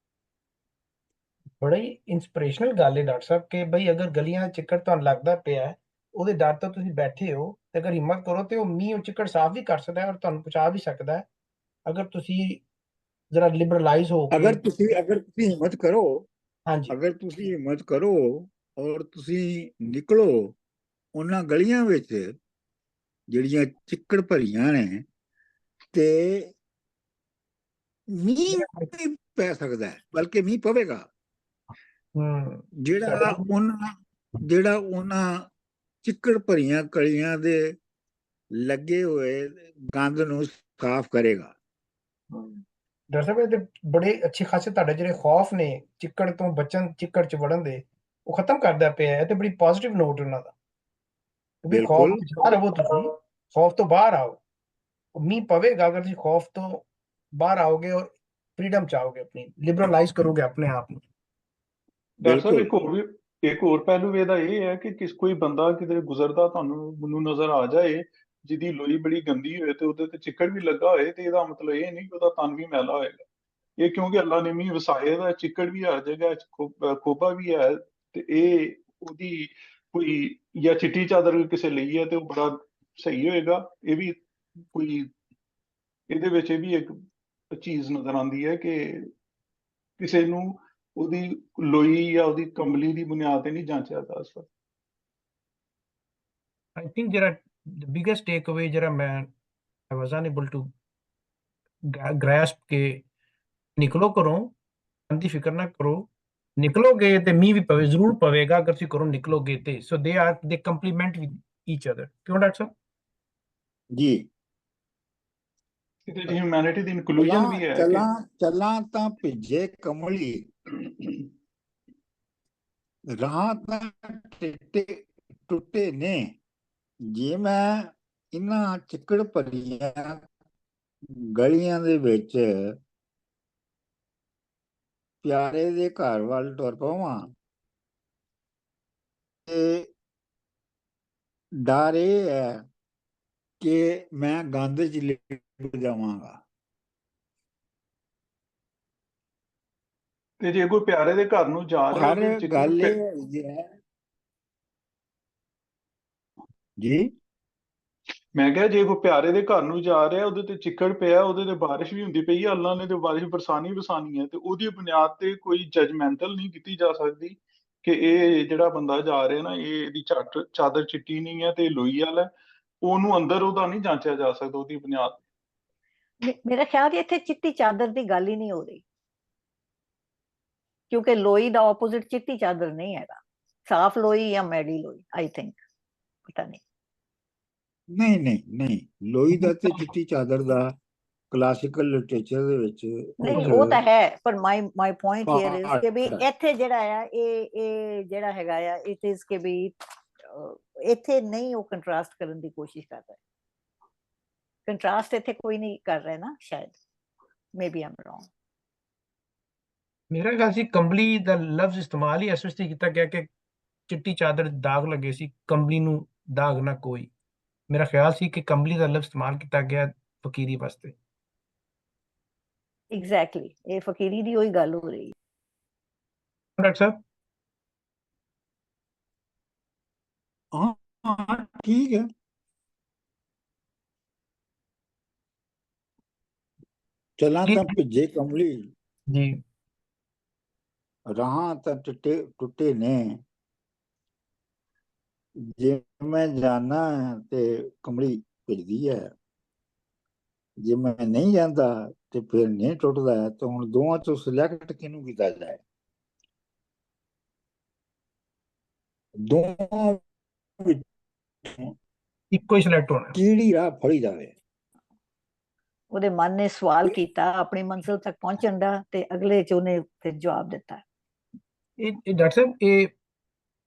ਬੜਾ ਹੀ ਇੰਸਪੀਰੇਸ਼ਨਲ ਗੱਲ ਹੈ ਡਾਕਟਰ ਸਾਹਿਬ ਕਿ ਬਈ ਅਗਰ ਗਲੀਆਂ ਚਿੱਕੜ ਤੁਹਾਨੂੰ ਲੱਗਦਾ ਪਿਆ ਉਹਦੇ ਡਰ ਤੋਂ ਤੁਸੀਂ ਬੈਠੇ ਹੋ ਤੇ ਅਗਰ ਹਿੰਮਤ ਕਰੋ ਤੇ ਉਹ ਮੀਂਹ ਉਹ ਚਿੱਕੜ ਸਾਫ਼ ਵੀ ਕਰ ਸਕਦਾ ਹੈ ਔਰ ਤੁਹਾਨੂੰ ਪਹੁੰਚਾ ਵੀ ਸਕਦਾ ਹੈ ਅਗਰ ਤੁਸੀਂ ਜ਼ਰਾ ਲਿਬਰਲਾਈਜ਼ ਹੋ ਕੇ। ਅਗਰ ਤੁਸੀਂ ਹਿੰਮਤ ਕਰੋ, ਹਾਂਜੀ, ਅਗਰ ਤੁਸੀਂ ਹਿੰਮਤ ਕਰੋ ਔਰ ਤੁਸੀਂ ਨਿਕਲੋ ਉਹਨਾਂ ਗਲੀਆਂ ਵਿੱਚ ਜਿਹੜੀਆਂ ਚਿੱਕੜ ਭਰੀਆਂ ਨੇ, ਤੇ ਮੀਂਹ ਵੀ ਪੈ ਸਕਦਾ ਹੈ, ਬਲਕਿ ਮੀਂਹ ਪਵੇਗਾ। ਜਿਹੜਾ ਉਹਨਾਂ ਚਿੱਕੜ ਭਰੀਆਂ ਕਲੀਆਂ ਦੇ ਲੱਗੇ ਹੋਏ ਗੰਦ ਨੂੰ ਸਾਫ਼ ਕਰੇਗਾ। ਡਾਕਟਰ ਸਾਹਿਬ ਇਹ ਤੇ ਬੜੇ ਅੱਛੇ ਖਾਸੇ ਤੁਹਾਡੇ ਜਿਹੜੇ ਖੌਫ ਨੇ ਚਿੱਕੜ ਤੋਂ ਬਚਣ, ਚਿੱਕੜ ਚ ਵੜਨ ਦੇ, ਉਹ ਖਤਮ ਕਰਦਾ ਪਿਆ ਹੈ ਤੇ ਬੜੀ ਪੋਜ਼ਿਟਿਵ ਨੋਟ ਉਹਨਾਂ ਦਾ। ਵੀ ਖੌਫ ਤੋਂ ਬਾਹਰ ਆਵੋ, ਤੁਸੀਂ ਖੌਫ ਤੋਂ ਬਾਹਰ ਆਓ। ਮੀਂਹ ਪਵੇਗਾ ਅਗਰ ਤੁਸੀਂ ਖੌਫ ਤੋਂ ਬਾਹਰ ਆਓਗੇ ਔਰ ਫ੍ਰੀडम ਚਾਹੋਗੇ, ਆਪਣੀ ਲਿਬਰਲਾਈਜ਼ ਕਰੋਗੇ ਆਪਣੇ ਆਪ ਨੂੰ। ਡਾਕਟਰ ਸਾਹਿਬ ਇੱਕ ਹੋਰ ਪਹਿਲੂ ਇਹਦਾ ਇਹ ਹੈ ਕਿ ਕੋਈ ਬੰਦਾ ਕਿਤੇ ਗੁਜ਼ਰਦਾ ਮੈਨੂੰ ਨਜ਼ਰ ਆ ਜਾਏ ਜਿਹਦੀ ਲੋਈ ਬੜੀ ਗੰਦੀ ਹੋਏ ਤੇ ਉਹਦੇ ਤੇ ਚਿੱਕੜ ਵੀ ਲੱਗਾ ਹੋਏ, ਤੇ ਇਹਦਾ ਮਤਲਬ ਇਹ ਨਹੀਂ ਕਿ ਉਹਦਾ ਤਨ ਵੀ ਮੈਲਾ ਹੋਏਗਾ। ਇਹ ਕਿਉਂਕਿ ਅੱਲਾ ਨੇ ਮੀਂਹ ਵਸਾਏ ਦਾ, ਚਿੱਕੜ ਵੀ ਹਰ ਜਗ੍ਹਾ, ਖੋਬਾ ਵੀ ਹੈ, ਤੇ ਇਹ ਉਹਦੀ ਕੋਈ ਜਾਂ ਚਿੱਟੀ ਚਾਦਰ ਕਿਸੇ ਲਈ ਹੈ ਤੇ ਉਹ ਬੜਾ ਸਹੀ ਹੋਏਗਾ। ਇਹ ਵੀ ਕੋਈ ਇਹਦੇ ਵਿੱਚ ਇਹ ਵੀ ਇੱਕ ਚੀਜ਼ ਨਜ਼ਰ ਆਉਂਦੀ ਹੈ ਕਿ ਕਿਸੇ ਨੂੰ ਉਹਦੀ ਲੋਈ ਜਾਂ ਉਹਦੀ ਕੰਬਲੀ ਦੀ ਬੁਨਿਆਦ ਤੇ ਨਹੀਂ ਜਾਂਚਿਆ ਜਾ ਸਕਦਾ। I think ਜਿਹੜਾ biggest takeaway ਜਿਹੜਾ ਮੈਂ I was unable to grasp ਕਿ ਨਿਕਲੋ ਘਰੋਂ, ਦੀ ਫਿਕਰ ਨਾ ਕਰੋ, ਨਿਕਲੋਗੇ ਤੇ ਮੀਂਹ ਵੀ ਪਵੇ, ਜ਼ਰੂਰ ਪਵੇਗਾ ਅਗਰ ਤੁਸੀਂ ਘਰੋਂ ਨਿਕਲੋਗੇ ਤੇ। ਸੋ ਦੇ ਕੰਪਲੀਮੈਂਟ ਵਿਦ ਈਚ ਅਦਰ। ਕਿਉਂ ਡਾਕਟਰ ਸਾਹਿਬ? ਜੀ ਇਹਦੇ ਚ ਹਿਊਮੈਨਿਟੀ ਦੀ ਇਨਕਲੂਜਨ ਵੀ ਹੈ। ਚੱਲਾਂ ਤਾਂ ਭਿੱਜੇ ਕਮਲੀ, ਰਾਹ ਤਾਂ ਟੁੱਟੇ ਨੇ। ਜੇ ਮੈਂ ਇਹਨਾਂ ਚਿੱਕੜ ਭਰੀਆਂ ਗਲੀਆਂ ਦੇ ਵਿੱਚ ਪਿਆਰੇ ਦੇ ਘਰ ਵੱਲ ਤੁਰ ਪਵਾਂ ਤੇ ਡਰ ਇਹ ਹੈ ਕਿ ਮੈਂ ਗੰਦ 'ਚ ਲਿਪਟ ਜਾਵਾਂਗਾ। ਤੇ ਜੇ ਕੋਈ ਪਿਆਰੇ ਦੇ ਘਰ ਨੂੰ ਜਾ ਰਿਹਾ ਹਰ ਗੱਲ ਇਹ ਹੈ ਜੀ, ਮੈਂ ਕਿਹਾ ਜੇ ਕੋਈ ਪਿਆਰੇ ਦੇ ਘਰ ਨੂੰ ਜਾ ਰਿਹਾ ਉਹਦੇ ਤੇ ਚਿੱਕੜ ਪਿਆ, ਉਹਦੇ ਤੇ ਬਾਰਿਸ਼ ਵੀ ਹੁੰਦੀ ਪਈ ਹੈ, ਅੱਲਾ ਨੇ ਤੇ ਬਾਰਿਸ਼ ਵਸਾਣੀ ਹੈ, ਤੇ ਉਹਦੀ ਬੁਨਿਆਦ ਤੇ ਕੋਈ ਜਜਮੈਂਟਲ ਨਹੀਂ ਕੀਤੀ ਜਾ ਸਕਦੀ ਕਿ ਇਹ ਜਿਹੜਾ ਬੰਦਾ ਜਾ ਰਿਹਾ ਨਾ, ਇਹਦੀ ਚਾਦਰ ਚਿੱਟੀ ਨਹੀਂ ਹੈ ਤੇ ਲੋਈ ਵਾਲਾ ਹੈ, ਉਹਨੂੰ ਅੰਦਰ ਉਹਦਾ ਨਹੀਂ ਜਾਂਚਿਆ ਜਾ ਸਕਦਾ ਉਹਦੀ ਬੁਨਿਆਦ। ਮੇਰਾ ਖਿਆਲ ਹੈ ਇੱਥੇ ਚਿੱਟੀ ਚਾਦਰ ਦੀ ਗੱਲ ਹੀ ਨਹੀਂ ਹੋ ਰਹੀ, ਕਿਉਂਕਿ ਲੋਈ ਦਾ ਆਪੋਜ਼ਿਟ ਚਿੱਟੀ ਚਾਦਰ ਨਹੀਂ ਹੈਗਾ। ਸਾਫ ਲੋਈ ਜਾਂ ਮੈਡੀ ਲੋਈ, ਆਈ ਥਿੰਕ, ਪਤਾ ਨਹੀਂ। ਨਹੀਂ ਨਹੀਂ ਨਹੀਂ, ਲੋਈ ਦਾ ਤੇ ਚਿੱਟੀ ਚਾਦਰ ਦਾ ਕਲਾਸੀਕਲ ਲਿਟਰੇਚਰ ਦੇ ਵਿੱਚ ਨਹੀਂ, ਉਹ ਤਾਂ ਹੈ, ਪਰ ਮਾਈ ਪੁਆਇੰਟ ਹੇਅਰ ਇਜ਼ ਕਿ ਵੀ ਇੱਥੇ ਜਿਹੜਾ ਆ ਇਹ ਜਿਹੜਾ ਹੈਗਾ ਆ, ਇਟ ਇਜ਼ ਕਿ ਵੀ ਇੱਥੇ ਨਹੀਂ ਉਹ ਕੰਟਰਾਸਟ ਕਰਨ ਦੀ ਕੋਸ਼ਿਸ਼ ਕਰਦਾ। ਕੰਟਰਾਸਟ ਇੱਥੇ ਕੋਈ ਨਹੀਂ ਕਰ ਰਿਹਾ ਨਾ, ਸ਼ਾਇਦ, ਮੇਬੀ ਆਮ ਰੋਂਗ। ਮੇਰਾ ਖਿਆਲ ਸੀ ਕੰਬਲੀ ਦਾ ਲਫ਼ਜ਼ ਇਸਤੇਮਾਲ ਹੀ ਇਸ ਵਾਸਤੇ ਕੀਤਾ ਗਿਆ ਕਿ ਚਿੱਟੀ ਚਾਦਰ ਦਾਗ ਲੱਗੇ ਸੀ, ਕੰਬਲੀ ਨੂੰ ਦਾਗ ਨਾ ਕੋਈ। ਮੇਰਾ ਖਿਆਲ ਸੀ ਕਿ ਕੰਬਲੀ ਦਾ ਲਫ਼ਜ਼ ਇਸਤੇਮਾਲ ਕੀਤਾ ਗਿਆ ਫਕੀਰੀ ਵਾਸਤੇ। ਐਗਜ਼ੈਕਟਲੀ, ਇਹ ਫਕੀਰੀ ਦੀ ਉਹੀ ਗੱਲ ਹੋ ਰਹੀ। ਡਾਕਟਰ ਸਾਹਿਬ ਹਾਂ ਠੀਕ ਹੈ। ਚਲਾਂ ਤਾਂ ਭਿੱਜੇ ਕਮਲੀ, ਜੀ, ਰਾਹਾਂ ਤਾਂ ਟੁੱਟੇ ਨੇ, ਜੇ ਮੈਂ ਜਾਣਾ ਤੇ ਕਮਲੀ ਭਿੱਜਦੀ ਹੈ, ਜੇ ਮੈਂ ਨਹੀਂ ਜਾਂਦਾ ਤੇ ਫਿਰ ਨਹੀਂ ਟੁੱਟਦਾ। ਤੇ ਹੁਣ ਦੋਵਾਂ ਚੋਂ ਸਿਲੈਕਟ ਕਿਹਨੂੰ ਕੀਤਾ ਜਾਏ? ਦੋਵਾਂ ਵਿੱਚੋਂ ਇੱਕੋ ਹੀ ਸਿਲੈਕਟ ਹੋਣਾ। ਕਿਹੜੀ ਰਾਹ ਫੜੀ ਜਾਵੇ? ਉਹਦੇ ਮਨ ਨੇ ਸਵਾਲ ਕੀਤਾ ਆਪਣੀ ਮੰਜ਼ਿਲ ਤੱਕ ਪਹੁੰਚਣ ਦਾ, ਤੇ ਅਗਲੇ ਚ ਉਹਨੇ ਫਿਰ ਜਵਾਬ ਦਿੱਤਾ। ਇਹ ਡਾਕਟਰ ਸਾਹਿਬ, ਇਹ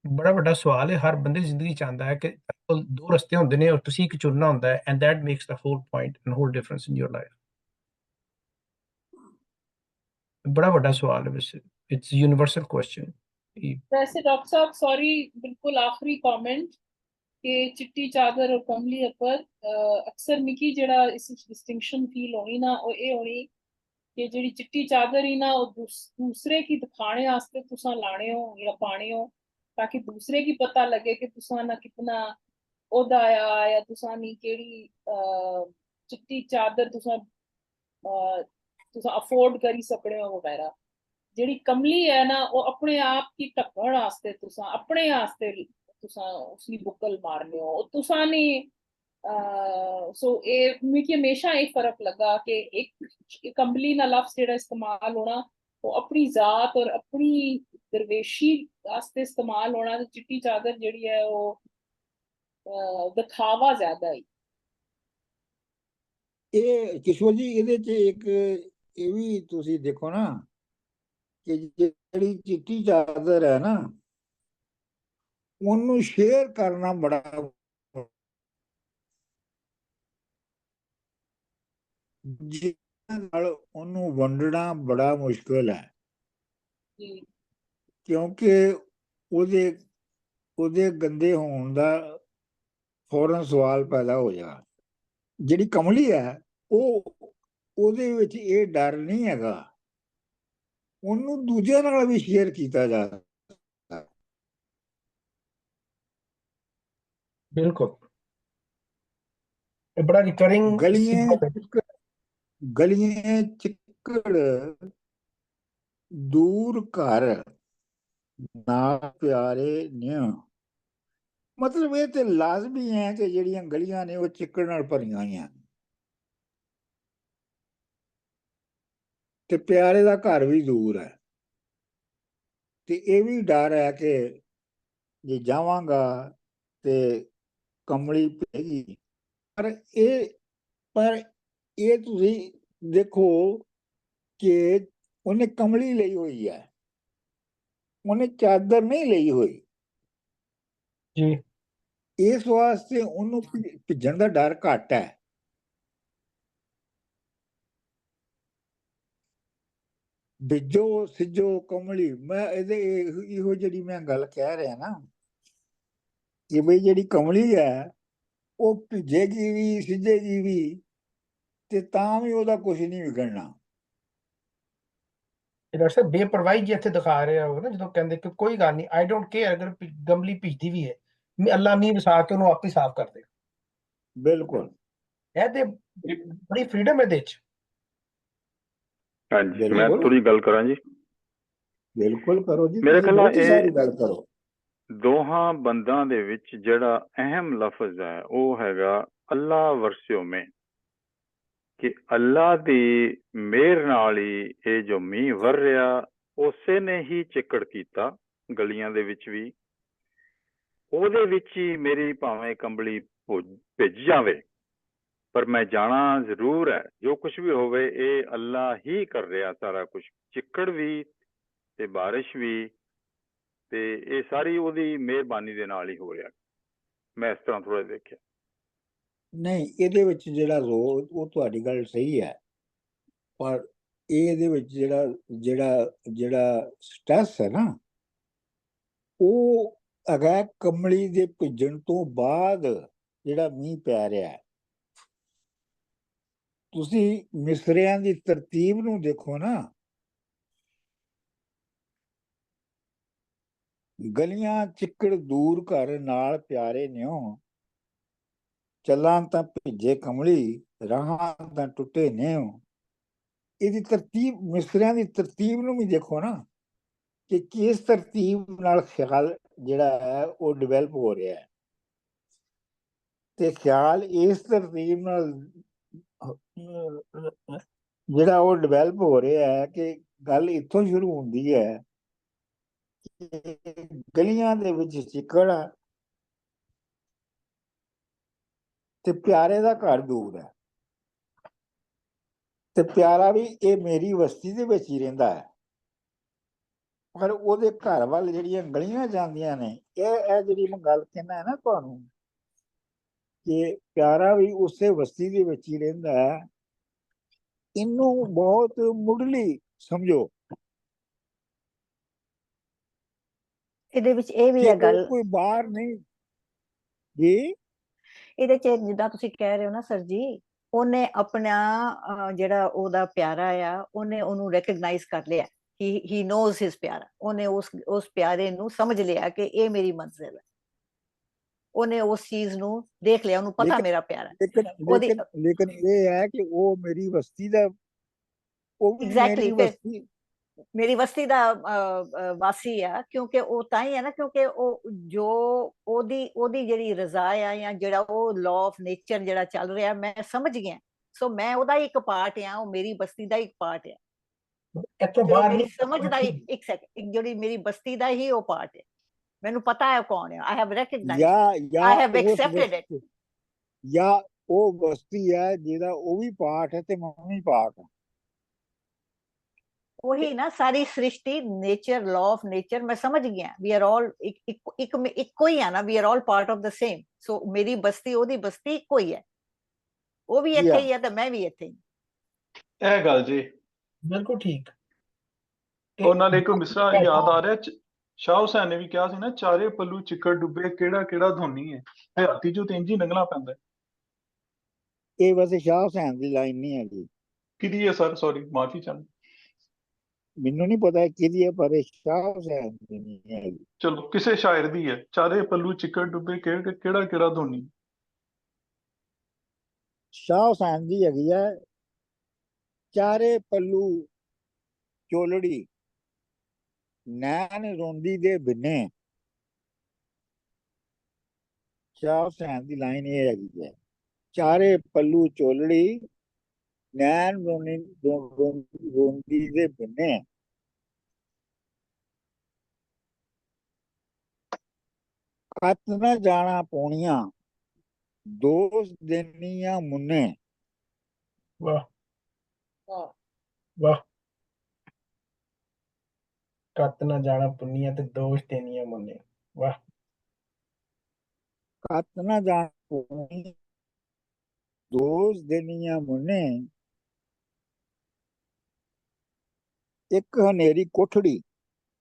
ਬੜਾ ਵੱਡਾ ਸਵਾਲ ਹੈ। ਹਰ ਬੰਦੇ ਦੀ ਜ਼ਿੰਦਗੀ ਚ ਆਉਂਦਾ ਹੈ ਕਿ ਦੋ ਰਸਤੇ ਹੁੰਦੇ ਨੇ ਔਰ ਤੁਸੀਂ ਇੱਕ ਚੁਣਨਾ ਹੁੰਦਾ ਹੈ, and that makes the whole point and whole difference in your life. ਬੜਾ ਵੱਡਾ ਸਵਾਲ ਹੈ ਵੈਸੇ, ਇਟਸ ਯੂਨੀਵਰਸਲ ਕੁਐਸਚਨ। वैसे डॉक्टर साहब सॉरी, बिल्कुल आखिरी कमेंट कि चिट्टी चादर और कमली अपर अक्सर मिकी जेड़ा इस डिस्टिंक्शन फील होनी ना, वो ये होनी कि जेड़ी चिट्टी चादर ही ना वो दूसरे की दिखाने वास्ते तुसा लाने हो या पाने हो, ताकि दूसरे की पता लगे कि तुसा ना कितना ओदा आया या तुसा नी केड़ी चिट्टी चादर तुसा अफोर्ड करी सकने हो वगैरह। ਜਿਹੜੀ ਕਮਲੀ ਹੈ ਨਾ, ਉਹ ਆਪਣੇ ਆਪ ਕੀ ਢੱਕਣ ਵਾਸਤੇ ਤੁਸੀਂ ਆਪਣੇ ਵਾਸਤੇ ਤੁਸੀਂ ਉਸਦੀ ਬੁੱਕਲ ਮਾਰਨੇ ਹੋ, ਤੁਸੀਂ ਨਹੀਂ। ਸੋ ਇਹ ਮੈਨੂੰ ਹਮੇਸ਼ਾ ਇਹ ਫਰਕ ਲੱਗਾ ਕਿ ਇੱਕ ਕਮਲੀ ਦਾ ਲਫ਼ਜ਼ ਜਿਹੜਾ ਇਸਤੇਮਾਲ ਹੋਣਾ ਉਹ ਆਪਣੀ ਜ਼ਾਤ ਔਰ ਆਪਣੀ ਦਰਵੇਸ਼ੀ ਵਾਸਤੇ ਇਸਤੇਮਾਲ ਹੋਣਾ, ਤੇ ਚਿੱਟੀ ਚਾਦਰ ਜਿਹੜੀ ਹੈ ਉਹ ਦਿਖਾਵਾ ਜ਼ਿਆਦਾ ਹੈ। ਇਹ ਕਿਸ਼ੋਰ ਜੀ, ਇਹਦੇ 'ਚ ਇੱਕ ਇਹ ਵੀ ਤੁਸੀਂ ਦੇਖੋ ਨਾ ਕਿ ਜਿਹੜੀ ਚਿੱਟੀ ਚਾਦਰ ਹੈ ਨਾ, ਉਹਨੂੰ ਸ਼ੇਅਰ ਕਰਨਾ ਬੜਾ, ਜਿਹਨਾਂ ਨਾਲ ਉਹਨੂੰ ਵੰਡਣਾ ਬੜਾ ਮੁਸ਼ਕਿਲ ਹੈ, ਕਿਉਂਕਿ ਉਹਦੇ ਗੰਦੇ ਹੋਣ ਦਾ ਫੌਰਨ ਸਵਾਲ ਪੈਦਾ ਹੋ ਜਾਏਗਾ। ਜਿਹੜੀ ਕਮਲੀ ਹੈ ਉਹਦੇ ਵਿੱਚ ਇਹ ਡਰ ਨਹੀਂ ਹੈਗਾ, ਉਹਨੂੰ ਦੂਜਿਆਂ ਨਾਲ ਵੀ ਸ਼ੇਅਰ ਕੀਤਾ ਜਾ ਸਕਦਾ। ਬਿਲਕੁਲ, ਇਹ ਬੜਾ ਰਿਕਰਿੰਗ। ਗਲੀਆਂ ਚਿੱਕੜ ਦੂਰ ਘਰ ਨਾ ਪਿਆਰੇ ਨਿਆ, ਮਤਲਬ ਇਹ ਤੇ ਲਾਜ਼ਮੀ ਹੈ ਕਿ ਜਿਹੜੀਆਂ ਗਲੀਆਂ ਨੇ ਉਹ ਚਿੱਕੜ ਨਾਲ ਭਰੀਆਂ ਹੋਈਆਂ, ਤੇ ਪਿਆਰੇ ਦਾ ਘਰ ਵੀ ਦੂਰ ਹੈ। ਤੇ ਇਹ ਵੀ ਡਰ ਹੈ ਕਿ ਜੇ ਜਾਵਾਂਗਾ ਤੇ ਕਮਲੀ ਪਏਗੀ। ਪਰ ਇਹ ਤੁਸੀਂ ਦੇਖੋ ਕਿ ਉਹਨੇ ਕਮਲੀ ਲਈ ਹੋਈ ਹੈ, ਉਹਨੇ ਚਾਦਰ ਨਹੀਂ ਲਈ ਹੋਈ ਜੀ। ਇਸ ਵਾਸਤੇ ਉਹਨੂੰ ਭਿੱਜਣ ਦਾ ਡਰ ਘੱਟ ਹੈ। ਬਿਜੋ ਸਿੱਜੋ ਕਮਲੀ, ਮੈਂ ਇਹੋ ਜਿਹੜੀ ਮੈਂ ਗੱਲ ਕਹਿ ਰਿਹਾ ਨਾ ਕਿ ਬਈ ਜਿਹੜੀ ਕਮਲੀ ਹੈ ਉਹ ਭਿੱਜੇਗੀ ਵੀ ਸਿੱਜੇਗੀ ਵੀ, ਤੇ ਤਾਂ ਵੀ ਉਹਦਾ ਕੁਝ ਨਹੀਂ ਵਿਗੜਨਾ। ਡਾਕਟਰ ਸਾਹਿਬ ਬੇਪਰਵਾਹੀ ਜੀ ਇੱਥੇ ਦਿਖਾ ਰਿਹਾ ਹੋ ਨਾ, ਜਦੋਂ ਕਹਿੰਦੇ ਕਿ ਕੋਈ ਗੱਲ ਨਹੀਂ, ਆਈ ਡੋਂਟ ਕੇਅਰ ਅਗਰ ਗਮਲੀ ਭਿੱਜਦੀ ਵੀ ਹੈ, ਅੱਲਾ ਮੀਂਹ ਵਸਾ ਕੇ ਉਹਨੂੰ ਆਪੇ ਸਾਫ਼ ਕਰ ਦੇ। ਬਿਲਕੁਲ, ਇਹ ਤੇ ਬੜੀ ਫਰੀडम ਇਹਦੇ ਚ। ਹਾਂਜੀ, ਮੈਂ ਥੋੜੀ ਗੱਲ ਕਰਾਂ ਜੀ। ਬਿਲਕੁਲ ਕਰੋ ਜੀ, ਮੇਰੇ ਤੁਸੀਂ ਖਿਆਲ ਬਹੁਤ ਹੀ ਇਹ ਸਾਰੀ ਗੱਲ ਕਰੋ। ਦੋਹਾਂ ਬੰਦਾਂ ਦੇ ਵਿੱਚ ਜਿਹੜਾ ਅਹਿਮ ਲਫ਼ਜ਼ ਹੈ ਉਹ ਹੈਗਾ ਅੱਲਾ ਵਰਸਿਓ ਮੇ, ਕਿ ਅੱਲਾ ਦੀ ਮਿਹਰ ਨਾਲ ਹੀ ਇਹ ਜੋ ਮੀਂਹ ਵਰ ਰਿਹਾ, ਉਸੇ ਨੇ ਹੀ ਚਿੱਕੜ ਕੀਤਾ ਗਲੀਆਂ ਦੇ ਵਿੱਚ ਵੀ, ਉਹਦੇ ਵਿੱਚ ਹੀ ਮੇਰੀ ਭਾਵੇਂ ਕੰਬਲੀ ਭਿੱਜ ਜਾਵੇ, ਪਰ ਮੈਂ ਜਾਣਾ ਜ਼ਰੂਰ ਹੈ ਜੋ ਕੁਝ ਵੀ ਹੋਵੇ ਇਹ ਅੱਲਾ ਹੀ ਕਰ ਰਿਹਾ ਸਾਰਾ ਕੁਝ, ਚਿੱਕੜ ਵੀ ਤੇ ਬਾਰਿਸ਼ ਵੀ, ਤੇ ਇਹ ਸਾਰੀ ਉਹਦੀ ਮਿਹਰਬਾਨੀ ਦੇ ਨਾਲ ਹੀ ਹੋ ਰਿਹਾ। ਮੈਂ ਇਸ ਤਰ੍ਹਾਂ ਥੋੜਾ ਦੇਖਿਆ। ਨਹੀਂ, ਇਹਦੇ ਵਿੱਚ ਜਿਹੜਾ ਜ਼ੋਰ, ਉਹ ਤੁਹਾਡੀ ਗੱਲ ਸਹੀ ਹੈ, ਪਰ ਇਹਦੇ ਵਿੱਚ ਜਿਹੜਾ ਜਿਹੜਾ ਜਿਹੜਾ ਸਟ੍ਰੈਸ ਹੈ ਨਾ, ਉਹ ਹੈਗਾ ਕਮਲੀ ਦੇ ਭਿੱਜਣ ਤੋਂ ਬਾਅਦ ਜਿਹੜਾ ਮੀਂਹ ਪੈ ਰਿਹਾ ਹੈ। ਤੁਸੀਂ ਮਿਸਰਿਆਂ ਦੀ ਤਰਤੀਬ ਨੂੰ ਦੇਖੋ ਨਾ, ਗਲੀਆਂ ਚਿੱਕੜ ਦੂਰ ਘਰ ਨਾਲ ਪਿਆਰੇ ਨਿਉ, ਚੱਲਾਂ ਤਾਂ ਭਿੱਜੇ ਕਮਲੀ, ਰਾਹਾਂ ਤਾਂ ਟੁੱਟੇ ਨਿਉ। ਇਹਦੀ ਤਰਤੀਬ, ਮਿਸਰਿਆਂ ਦੀ ਤਰਤੀਬ ਨੂੰ ਵੀ ਦੇਖੋ ਨਾ, ਕਿ ਕਿਸ ਤਰਤੀਬ ਨਾਲ ਖਿਆਲ ਜਿਹੜਾ ਹੈ ਉਹ ਡਿਵੈਲਪ ਹੋ ਰਿਹਾ ਹੈ, ਤੇ ਖਿਆਲ ਇਸ ਤਰਤੀਬ ਨਾਲ ਜਿਹੜਾ ਉਹ ਡਿਵੈਲਪ ਹੋ ਰਿਹਾ ਹੈ ਕਿ ਗੱਲ ਇੱਥੋਂ ਸ਼ੁਰੂ ਹੁੰਦੀ ਹੈ ਕਿ ਗਲੀਆਂ ਦੇ ਵਿੱਚ ਚਿੱਕੜ ਆ ਤੇ ਪਿਆਰੇ ਦਾ ਘਰ ਦੂਰ ਹੈ, ਤੇ ਪਿਆਰਾ ਵੀ ਇਹ ਮੇਰੀ ਬਸਤੀ ਦੇ ਵਿੱਚ ਹੀ ਰਹਿੰਦਾ ਹੈ, ਪਰ ਉਹਦੇ ਘਰ ਵੱਲ ਜਿਹੜੀਆਂ ਗਲੀਆਂ ਜਾਂਦੀਆਂ ਨੇ, ਇਹ ਜਿਹੜੀ ਮੈਂ ਗੱਲ ਕਹਿੰਦਾ ਹੈ ਨਾ ਤੁਹਾਨੂੰ, ਕਿ ਪਿਆਰਾ ਵੀ ਉਸੇ ਬਸਤੀ ਦੇ ਵਿੱਚ ਹੀ ਰਹਿੰਦਾ ਹੈ, ਇਹਨੂੰ ਬਹੁਤ ਮੁੱਢਲੀ ਸਮਝੋ। ਇਹਦੇ ਵਿੱਚ ਇਹ ਵੀ ਕਿ ਹੈ ਉਹ ਗੱਲ, ਕੋਈ ਬਾਹਰ ਨਹੀਂ ਜੀ। ਇਹਦੇ ਚ ਜਿੱਦਾਂ ਤੁਸੀਂ ਕਹਿ ਰਹੇ ਹੋ ਨਾ ਸਰ ਜੀ, ਉਹਨੇ ਆਪਣਾ ਜਿਹੜਾ ਉਹਦਾ ਪਿਆਰਾ ਆ, ਉਹਨੇ ਉਹਨੂੰ ਰੈਕਗਨਾਈਜ਼ ਕਰ ਲਿਆ, ਹੀ ਨੋਜ਼ ਹਿਸ ਪਿਆਰਾ, ਉਹਨੇ ਉਸ ਪਿਆਰੇ ਨੂੰ ਸਮਝ ਲਿਆ ਕਿ ਇਹ ਮੇਰੀ ਮੰਜ਼ਿਲ ਹੈ, ਉਹਨੇ ਉਸ ਚੀਜ਼ ਨੂੰ ਦੇਖ ਲਿਆ, ਉਹਨੂੰ ਪਤਾ ਮੇਰਾ ਪਿਆਰਾ। ਲੇਕਿਨ ਇਹ ਹੈ ਕਿ ਉਹ ਮੇਰੀ ਬਸਤੀ ਦਾ, ਉਹ ਵੀ ਐਗਜ਼ੈਕਟਲੀ ਮੇਰੀ ਬਸਤੀ ਦਾ ਵਾਸੀ ਆ, ਕਿਉਂਕਿ ਉਹ ਤਾਂ ਹੀ ਹੈ ਨਾ, ਕਿਉਂਕਿ ਉਹ ਜੋ ਉਹਦੀ ਜਿਹੜੀ ਰਜ਼ਾ ਆ, ਜਾਂ ਜਿਹੜਾ ਉਹ ਲਾਅ ਆਫ ਨੇਚਰ ਜਿਹੜਾ ਚੱਲ ਰਿਹਾ, ਮੈਂ ਸਮਝ ਗਿਆ, ਸੋ ਮੈਂ ਉਹਦਾ ਇੱਕ ਪਾਰਟ ਆ, ਉਹ ਮੇਰੀ ਬਸਤੀ ਦਾ ਇੱਕ ਪਾਰਟ ਆ, ਇੱਥੋਂ ਬਾਹਰ ਮੇਰੀ ਨਹੀਂ ਸਮਝ ਦਾ ਇੱਕ ਸੈਕਿੰਡ, ਜਿਹੜੀ ਮੇਰੀ ਬਸਤੀ ਦਾ ਹੀ ਉਹ ਪਾਰਟ ਹੈ, ਮੈਨੂੰ ਪਤਾ ਹੈ ਕੌਣ ਹੈ, I have recognised, I have accepted it. ਜਾਂ ਉਹ ਬਸਤੀ ਹੈ ਜਿਹਦਾ ਉਹ ਵੀ ਪਾਰਟ ਹੈ ਤੇ ਮੈਂ ਵੀ ਪਾਰਟ ਹਾਂ। ਉਹੀ ਨਾ ਸਾਰੀ ਸ੍ਰਿਸ਼ਟੀ, ਨੇਚਰ, ਲਾਅ ਆਫ ਨੇਚਰ ਮੈਂ ਸਮਝ ਗਿਆ, ਵੀ ਆਰ ਆਲ ਇੱਕੋ ਹੀ ਆ ਨਾ, we are all part of the same. So ਮੇਰੀ ਬਸਤੀ ਉਹਦੀ ਬਸਤੀ ਇੱਕੋ ਹੀ ਹੈ, ਉਹ ਵੀ ਇੱਥੇ ਹੀ ਹੈ ਤੇ ਮੈਂ ਵੀ ਇੱਥੇ ਹੀ। ਇਹ ਗੱਲ ਜੀ ਬਿਲਕੁਲ ਠੀਕ। ਉਹ ਨਾਲ ਇੱਕ ਮਿਸਰਾ ਯਾਦ ਆ ਰਿਹਾ, ਸ਼ਾਹ ਹੁਸੈਨ ਨੇ ਵੀ ਕਿਹਾ ਸੀ ਨਾ, ਚਾਰੇ ਪੱਲੂ ਚਿੱਕੜ ਡੁੱਬੇ, ਕਿਹੜਾ ਕਿਹੜਾ ਧੋਨੀ ਹੈ, ਹਯਾਤੀ ਚੋਂ ਤੇ ਇੰਝ ਹੀ ਲੰਘਣਾ ਪੈਂਦਾ। ਇਹ ਵੈਸੇ ਸ਼ਾਹ ਹੁਸੈਨ ਦੀ ਲਾਈਨ ਨਹੀਂ ਹੈਗੀ। ਕਿਹਦੀ ਹੈ ਸਰ? ਸੌਰੀ, ਮਾਫੀ ਚਾਹੁੰਦਾ, ਮੈਨੂੰ ਨਹੀਂ ਪਤਾ ਕਿਹਦੀ ਹੈ, ਪਰ ਸ਼ਾਹ ਹੁਸੈਨ ਦੀ ਨਹੀਂ ਹੈਗੀ। ਚਲੋ ਕਿਸੇ ਸ਼ਾਇਰ ਦੀ ਹੈ, ਚਾਰੇ ਪੱਲੂ ਚਿੱਕੜ ਡੁੱਬੇ, ਕਿਹੜਾ ਕਿਹੜਾ ਧੋਨੀ। ਸ਼ਾਹ ਹੁਸੈਨ ਦੀ ਹੈਗੀ ਹੈ, ਚਾਰੇ ਪੱਲੂ ਚੋਲੜੀ, ਨੈਣ ਰੋਂਦੀ ਦੇ ਬਿਨੇ। ਸ਼ਾਹ ਹੁਸੈਨ ਦੀ ਲਾਈਨ ਇਹ ਹੈਗੀ ਹੈ, ਚਾਰੇ ਪੱਲੂ ਚੋਲੜੀ, ਨੈਣ ਰੋਂਦੀ ਦੇ ਬਿਨੇ। ਕੱਤ ਨਾ ਜਾਣਾ ਪੌਣੀਆਂ, ਦੋਸਤ ਦੇਣੀਆਂ ਮੁੰਨੇ। ਵਾਹ ਵਾਹ। ਕੱਤ ਨਾ ਜਾਣਾ ਪੁੰਨੀਆਂ ਤੇ ਦੋਸ਼ ਦੇਣੀਆਂ ਮੁੰਨੇ। ਵਾਹ। ਕੱਤ ਨਾ ਜਾਣਾ ਪੌਣੀਆਂ, ਦੋਸਤ ਦੇਣੀਆਂ ਮੁੰਨੇ। ਇੱਕ ਹਨੇਰੀ ਕੋਠੜੀ,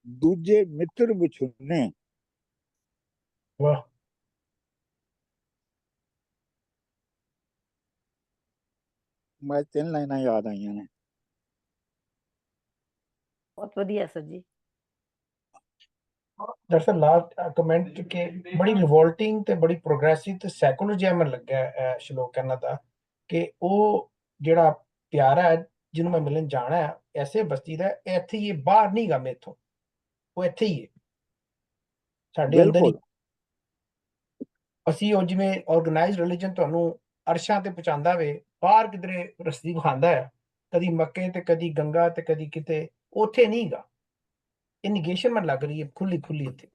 ਦੂਜੇ ਮਿੱਤਰ ਵਿਛੁੰਨੇ। ਵਾਹ। ਮੈਂ 3 ਲਾਈਨਾਂ ਯਾਦ ਆਈਆਂ ਨੇ। ਬਹੁਤ ਵਧੀਆ ਸਰ ਜੀ। ਦਰਅਸਲ ਲਾਸਟ ਕਮੈਂਟ ਕਿ ਬੜੀ ਰਿਵੋਲਟਿੰਗ ਤੇ ਬੜੀ ਪ੍ਰੋਗਰੈਸਿਵ ਤੇ ਸੈਕੂਲਰ ਜਿਹਾ ਮੈਨੂੰ ਲੱਗਿਆ ਸ਼ਲੋਕ ਇਹਨਾਂ ਦਾ, ਕਿ ਉਹ ਜਿਹੜਾ ਪਿਆਰਾ ਹੈ ਜਿਹਨੂੰ ਮੈਂ ਮਿਲਣ ਜਾਣਾ ਹੈ ਐਸੇ ਬਸਤੀ ਦਾ, ਇੱਥੇ ਹੀ ਬਾਹਰ ਨਹੀਂ ਗਾ ਮੇਥੋਂ, ਉਹ ਇੱਥੇ ਹੀ ਹੈ, ਸਾਡੇ ਅੰਦਰ ਹੀ। ਬਿਲਕੁਲ ਅਸੀਂ ਉਹ ਜਿਵੇਂ ਆਰਗੇਨਾਈਜ਼ਡ ਰਿਲੀਜਨ ਤੁਹਾਨੂੰ ਅਰਸ਼ਾਂ ਤੇ ਪਹੁੰਚਾਉਂਦਾ ਵੇ, ਬਾਹਰ ਕਿਧਰੇ ਰਸਤੀ ਵਿਖਾਉਂਦਾ ਹੈ, ਕਦੀ ਮੱਕੇ ਤੇ ਕਦੀ ਗੰਗਾ ਤੇ ਕਦੀ ਕਿਤੇ, ਉੱਥੇ ਨਹੀਂ ਗਾ। ਇਹ ਨਿਗੇਸ਼ਨ ਮਨ ਲੱਗ ਰਹੀ ਹੈ ਖੁੱਲੀ ਖੁੱਲੀ ਇੱਥੇ।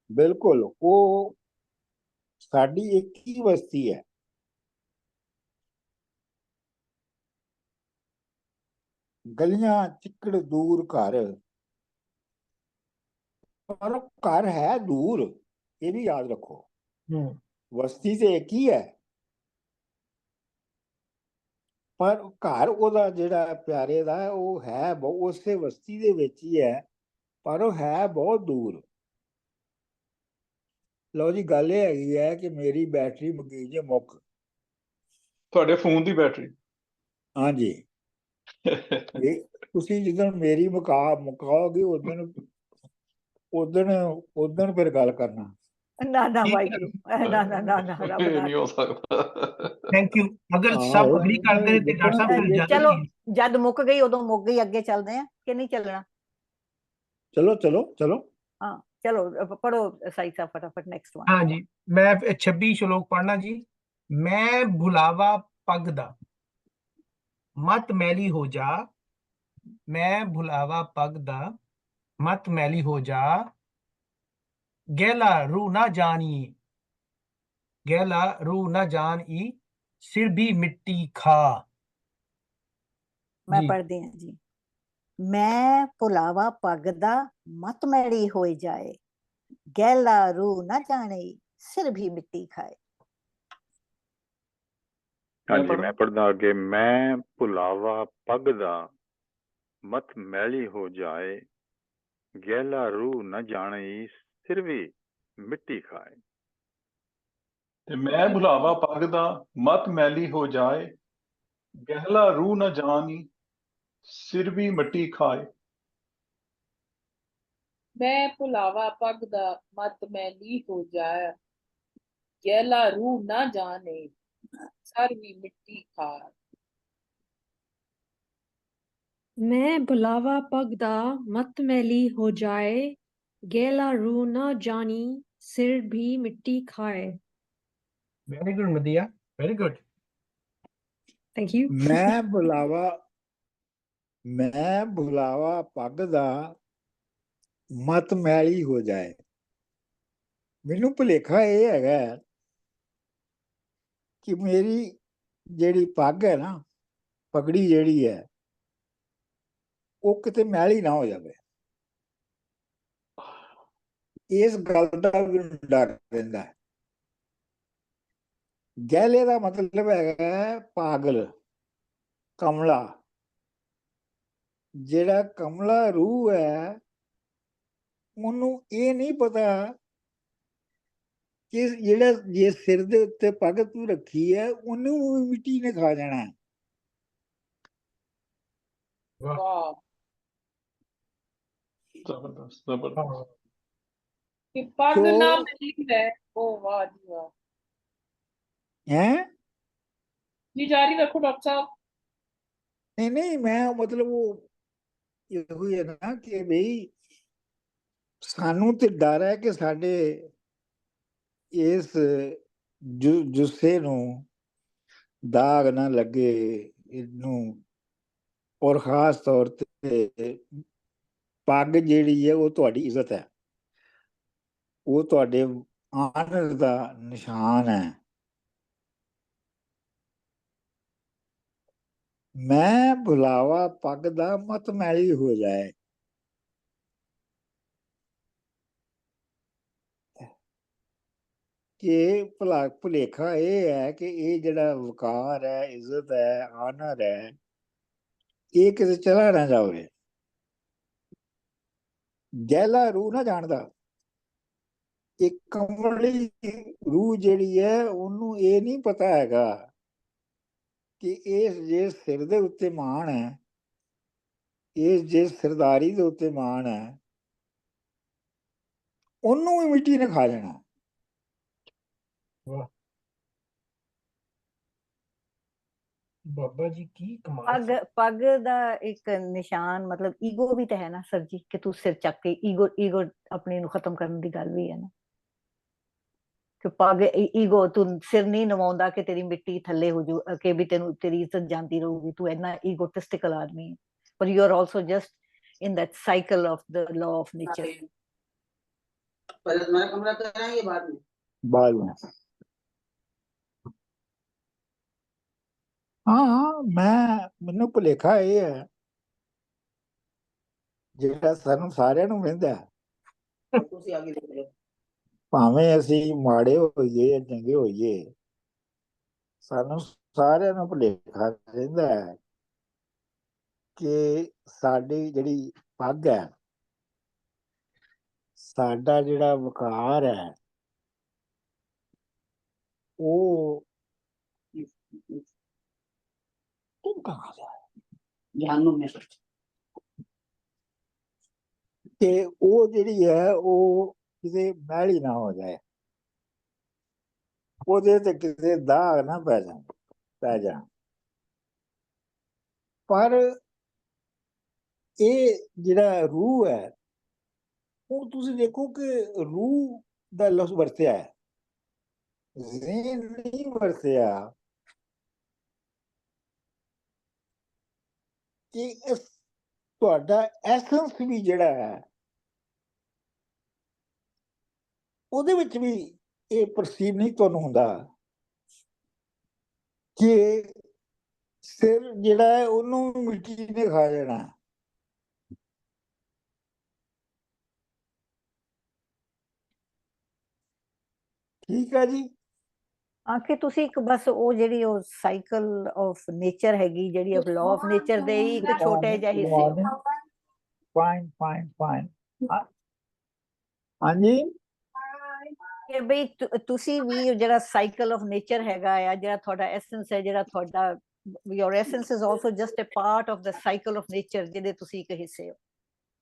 ਬਿਲਕੁਲ ਉਹ ਸਾਡੀ ਇੱਕ ਹੀ ਬਸਤੀ ਹੈ। ਗਲੀਆਂ ਚਿੱਕੜ ਦੂਰ ਘਰ, ਪਰ ਉਹ ਘਰ ਹੈ ਦੂਰ, ਇਹ ਵੀ ਯਾਦ ਰੱਖੋ। ਬਸਤੀ ਤੇ ਇੱਕ ਹੀ ਹੈ, ਪਰ ਘਰ ਉਹਦਾ ਜਿਹੜਾ ਪਿਆਰੇ ਦਾ ਉਹ ਹੈ ਉਸੇ ਬਸਤੀ ਦੇ ਵਿੱਚ ਹੀ ਹੈ, ਪਰ ਉਹ ਹੈ ਬਹੁਤ ਦੂਰ। ਲਓ ਜੀ, ਗੱਲ ਇਹ ਹੈਗੀ ਹੈ ਕਿ ਮੇਰੀ ਬੈਟਰੀ ਮੁੱਕੀ ਜੇ ਮੁੱਕ। ਤੁਹਾਡੇ ਫੋਨ ਦੀ ਬੈਟਰੀ? ਹਾਂਜੀ। ਤੁਸੀਂ ਜਦੋਂ ਮੇਰੀ ਮੁਕਾਓਗੇ ਉਦਣ ਫਿਰ ਗੱਲ ਕਰਨਾ। ਨਾ ਨਾ ਵਾਹਿਗੁਰੂ, ਨਾ ਨਾ ਨਾ ਨਾ ਰੱਬ ਇਹ ਨਾ। ਨਹੀਂ ਹੋ ਸਕਦਾ। Thank you. ਅਗਰ ਸਭ ਅਗਰੀ ਕਰਦੇ ਨੇ ਤੇ ਡਾਕਟਰ ਸਾਹਿਬ ਫਿਰ ਦੇਖੋ ਚਲੋ, ਜਦ ਮੁੱਕ ਗਈ ਉਦੋਂ ਮੁੱਕ ਗਈ, ਅੱਗੇ ਚੱਲਦੇ ਆ ਕਿ ਨਹੀਂ ਚੱਲਣਾ? ਚਲੋ ਚਲੋ ਚਲੋ। ਹਾਂ ਚਲੋ ਪੜੋ ਸਾਈ ਸਾਹਿਬ ਫਟਾਫਟ ਨੈਕਸਟ ਵਨ। हाँ जी, मैं 26 श्लोक पढ़ना जी। मैं भुलावा पग दा मत मैली हो जा, मैं भुलावा पग दा मत मैली हो जा, गैला रू ना जानी, गैला रू ना जानी, सिर भी मिट्टी खा। मैं जी। पढ़दी हां जी। मैं भुलावा पग दा मत मैली हो जाए, गैला रू ना जाने, सिर भी मिट्टी खाए। हाँ जी, मैं पढ़दा अगे। मैं भुलावा पग दा मत मैली हो जाए, गैला रू न जाने, सिर भी मिट्टी खाए। ਤੇ ਮੈਂ ਭੁਲਾਵਾ ਪੱਗ ਦਾ ਮਤ ਮੈਲੀ ਹੋ ਜਾਏ, ਗਹਿਲਾ ਰੂਹ ਨਾ ਜਾਣੀ, ਸਿਰ ਵੀ ਮਿੱਟੀ ਖਾਏ। मैं भुलावा पग दा मत मैली हो जाए, गैला रूह ना जाने, सर भी मिट्टी खाए। मैं भुलावा पग दा मत मैली हो जाए, गैला रूह ना जानी, सिर भी मिट्टी खाए। Very good मदिया, very good. Thank you. मैं भुलावा पग दा मत मैली हो जाए। ਮੈਨੂੰ ਭੁਲੇਖਾ ਇਹ ਹੈਗਾ ਕਿ ਮੇਰੀ ਜਿਹੜੀ ਪੱਗ ਹੈ ਨਾ, ਪਗੜੀ ਜਿਹੜੀ ਹੈ, ਉਹ ਕਿਤੇ ਮੈਲੀ ਨਾ ਹੋ ਜਾਵੇ। ਇਸ ਗੱਲ ਦਾ ਵੀ ਡਰ ਰਹਿੰਦਾ ਹੈ। ਗਹਿਲੇ ਦਾ ਮਤਲਬ ਹੈਗਾ ਪਾਗਲ, ਕਮਲਾ। ਜਿਹੜਾ ਕਮਲਾ ਰੂਹ ਹੈ, ਉਹਨੂੰ ਇਹ ਨਹੀਂ ਪਤਾ ਕਿ ਜਿਹੜਾ ਜੇ ਸਿਰ ਦੇ ਉੱਤੇ ਪੱਗ ਤੂੰ ਰੱਖੀ ਹੈ, ਉਹਨੂੰ ਵੀ ਮਿੱਟੀ ਨੇ ਖਾ ਜਾਣਾ। वाह, ਜ਼ਬਰਦਸਤ ਜ਼ਬਰਦਸਤ। कि पग ना मैली है। ओ वाह जी वाह। ਹੈ जी जारी रखो डॉक्टर साहब। ਨਹੀਂ ਨਹੀਂ, ਮੈਂ ਮਤਲਬ ਉਹ ਇਹੋ ਹੀ ਹੈ ਨਾ ਕਿ ਬਈ ਸਾਨੂੰ ਤੇ ਡਰ ਹੈ ਕਿ ਸਾਡੇ ਇਸ ਜੁੱਸੇ ਨੂੰ ਦਾਗ ਨਾ ਲੱਗੇ ਇਹਨੂੰ। ਔਰ ਖਾਸ ਤੌਰ ਤੇ ਪੱਗ ਜਿਹੜੀ ਹੈ ਉਹ ਤੁਹਾਡੀ ਇੱਜ਼ਤ ਹੈ, ਉਹ ਤੁਹਾਡੇ ਆਨਰ ਦਾ ਨਿਸ਼ਾਨ ਹੈ। ਮੈਂ ਭੁਲਾਵਾ ਪੱਗ ਦਾ ਮਤ ਮੈਲੀ ਹੋ ਜਾਏ। ਕਿ ਭੁਲੇਖਾ ਇਹ ਹੈ ਕਿ ਇਹ ਜਿਹੜਾ ਵਕਾਰ ਹੈ, ਇੱਜ਼ਤ ਹੈ, ਆਨਰ ਹੈ, ਇਹ ਕਿਤੇ ਚਲਾ ਨਾ ਜਾਵੇ। ਗਹਿਲਾ ਰੂਹ ਨਾ ਜਾਣਦਾ। ਇੱਕ ਕਮਲੀ ਰੂਹ ਜਿਹੜੀ ਹੈ, ਉਹਨੂੰ ਇਹ ਨਹੀਂ ਪਤਾ ਹੈਗਾ ਕਿ ਇਸ ਜੇ ਸਿਰ ਦੇ ਉੱਤੇ ਮਾਣ ਹੈ, ਇਸ ਜੇ ਸਰਦਾਰੀ ਦੇ ਉੱਤੇ ਮਾਣ ਹੈ, ਉਹਨੂੰ ਵੀ ਮਿੱਟੀ ਨੇ ਖਾ ਜਾਣਾ। ਬਾਬਾ ਜੀ ਕੀ ਕਮਾਲ ਪੱਗ ਸੀ। ਪੱਗ ਦਾ ਇੱਕ ਨਿਸ਼ਾਨ ਮਤਲਬ ਈਗੋ ਵੀ ਤਾਂ ਹੈ ਨਾ ਸਰ ਜੀ, ਕਿ ਤੂੰ ਸਿਰ ਚੱਕ ਕੇ ਈਗੋ ਈਗੋ ਆਪਣੀ ਨੂੰ ਖਤਮ ਕਰਨ ਦੀ ਗੱਲ ਵੀ ਹੈ ਨਾ, ਕਿ ਪੱਗ ਈਗੋ, ਤੂੰ ਸਿਰ ਨਹੀਂ ਨਵਾਉਂਦਾ ਕਿ ਤੇਰੀ ਮਿੱਟੀ ਥੱਲੇ ਹੋ ਜੂ, ਕਿ ਵੀ ਤੈਨੂੰ ਤੇਰੀ ਇੱਜ਼ਤ ਜਾਂਦੀ ਰਹੂਗੀ, ਤੂੰ ਇੰਨਾ ਈਗੋਟਿਸਟਿਕਲ ਆਦਮੀ ਹੈ, ਪਰ you are also just in that cycle of the law of nature. पहले तुम्हारा कमरा कराएंगे बाद में हाँ ਮੈਨੂੰ ਭੁਲੇਖਾ ਇਹ ਹੈ ਜਿਹੜਾ ਸਾਨੂੰ ਸਾਰਿਆਂ ਨੂੰ ਮਿਲਦਾ, ਤੁਸੀਂ ਅੱਗੇ ਦੇਖ ਲਓ, ਭਾਵੇਂ ਅਸੀਂ ਮਾੜੇ ਹੋਈਏ ਜਾਂ ਚੰਗੇ ਹੋਈਏ, ਸਾਨੂੰ ਸਾਰਿਆਂ ਨੂੰ ਭੁਲੇਖਾ ਰਹਿੰਦਾ ਹੈ ਕਿ ਸਾਡੀ ਜਿਹੜੀ ਪੱਗ ਹੈ, ਸਾਡਾ ਜਿਹੜਾ ਵਕਾਰ ਹੈ, ਉਹ तुम कहाँ से आए जहन्नुम में ਤੇ ਉਹ ਜਿਹੜੀ ਹੈ ਉਹ ਕਿਤੇ ਮੈਲੀ ਨਾ ਹੋ ਜਾਏ, ਉਹਦੇ ਤੇ ਕਿਤੇ ਦਾਗ ਨਾ ਪੈ ਜਾਣ। ਪਰ ਇਹ ਜਿਹੜਾ ਰੂਹ ਹੈ, ਉਹ ਤੁਸੀਂ ਦੇਖੋ ਕਿ ਰੂਹ ਦਾ ਲਫ਼ਜ਼ ਵਰਤਿਆ ਹੈ, ਜ਼ੇਨ ਨਹੀਂ ਵਰਤਿਆ, ਕਿ ਤੁਹਾਡਾ ਐਸੈਂਸ ਵੀ ਜਿਹੜਾ ਹੈ ਉਹਦੇ ਵਿੱਚ ਵੀ ਇਹ ਪਰਸੀਵ ਨਹੀਂ ਤੁਹਾਨੂੰ ਹੁੰਦਾ ਕਿ ਸਿਰ ਜਿਹੜਾ ਹੈ ਉਹਨੂੰ ਮਿੱਟੀ ਨੇ ਖਾ ਜਾਣਾ। ਠੀਕ ਹੈ ਜੀ। ਕਿ ਤੁਸੀਂ ਇੱਕ ਬਸ ਉਹ ਜਿਹੜੀ ਉਹ ਸਾਈਕਲ ਆਫ ਨੇਚਰ ਹੈਗੀ, ਜਿਹੜੀ ਲਾਅ ਆਫ ਨੇਚਰ ਦੇ ਹੀ ਇੱਕ ਛੋਟੇ ਜਿਹੇ ਹਿੱਸੇ ਹੋ। ਫਾਈਨ ਹਾਂਜੀ, ਕਿ ਬਈ ਤੁਸੀਂ ਵੀ ਜਿਹੜਾ ਸਾਈਕਲ ਆਫ ਨੇਚਰ ਹੈਗਾ ਆ, ਜਿਹੜਾ ਤੁਹਾਡਾ ਐਸੈਂਸ ਹੈ, ਜਿਹੜਾ ਤੁਹਾਡਾ your essence is also just a part of the cycle of nature, ਜਿਹਦੇ ਤੁਸੀਂ ਇੱਕ ਹਿੱਸੇ ਹੋ।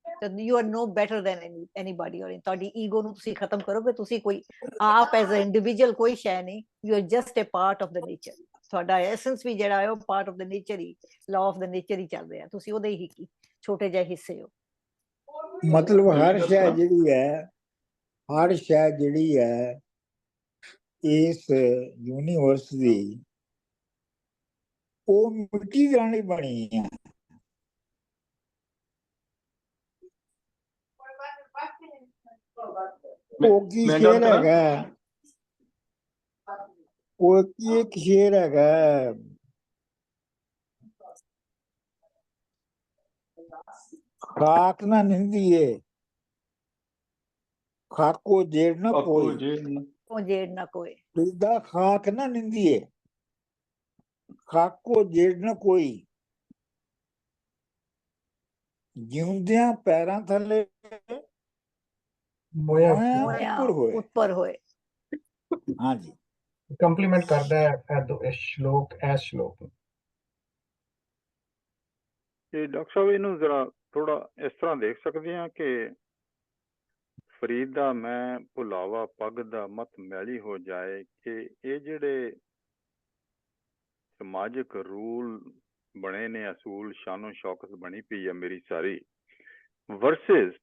So you are no better than anybody, or ਤੁਹਾਡੀ ਈਗੋ ਨੂੰ ਤੁਸੀਂ ਖਤਮ ਕਰੋਗੇ, ਤੁਸੀਂ ਕੋਈ ਆਪ ਐਜ਼ ਅ ਇੰਡੀਵਿਜੂਅਲ ਕੋਈ ਸ਼ੈ ਨਹੀਂ, you are just a part of the nature। ਤੁਹਾਡਾ ਐਸੈਂਸ ਵੀ ਜਿਹੜਾ ਹੈ ਉਹ ਪਾਰਟ ਆਫ ਦ ਨੇਚਰ ਹੀ, ਲਾਅ ਆਫ ਦ ਨੇਚਰ ਹੀ ਚੱਲ ਰਿਹਾ, ਤੁਸੀਂ ਉਹਦੇ ਹੀ ਛੋਟੇ ਜਿਹੇ ਹਿੱਸੇ ਹੋ। ਮਤਲਬ ਹਰ ਸ਼ੈ ਜਿਹੜੀ ਹੈ ਇਸ ਯੂਨੀਵਰਸ ਦੀ, ਉਹ ਮਿੱਟੀ ਦੇ ਨਾਲ ਹੀ ਬਣੀ ਹੈ। ਉਹ ਕੀ ਸ਼ੇਰ ਹੈਗਾ, ਉਹ ਕੀ ਇੱਕ ਸ਼ੇਰ ਹੈਗਾ, ਖਾਕ ਨਾ ਨਿੰਦੀਏ, ਖਾਕੋ ਜੇੜ ਨਾ ਕੋਈ, ਜੇੜ ਨਾ ਕੋਈ, ਦਾ ਖਾਕ ਨਾ ਨਿੰਦੀਏ, ਖਾਕੋ ਜੇੜ ਨਾ ਕੋਈ, ਜਿਉਂਦਿਆਂ ਪੈਰਾਂ ਥੱਲੇ ਮੋਇਆ ਉੱਪਰ ਹੋਏ। ਹਾਂਜੀ, ਕੰਪਲੀਮੈਂਟ ਕਰਦਾ ਹੈ ਇਸ ਸ਼ਲੋਕ ਨੂੰ। ਤੇ ਡਾਕਟਰ ਸਾਹਿਬ ਇਹਨੂੰ ਜ਼ਰਾ ਥੋੜਾ ਇਸ ਤਰ੍ਹਾਂ ਦੇਖ ਸਕਦੇ ਹਾਂ ਕਿ ਫਰੀਦ ਦਾ ਮੈਂ ਭੁਲਾਵਾ ਪੱਗ ਦਾ ਮਤ ਮੈਲੀ ਹੋ ਜਾਏ, ਕਿ ਇਹ ਜਿਹੜੇ ਸਮਾਜਿਕ ਰੂਲ ਬਣੇ ਨੇ, ਅਸੂਲ, ਸ਼ਾਨੋ ਸ਼ੌਕਤ ਬਣੀ ਪਈ ਆ ਮੇਰੀ ਸਾਰੀ, ਵਰਸਿਸ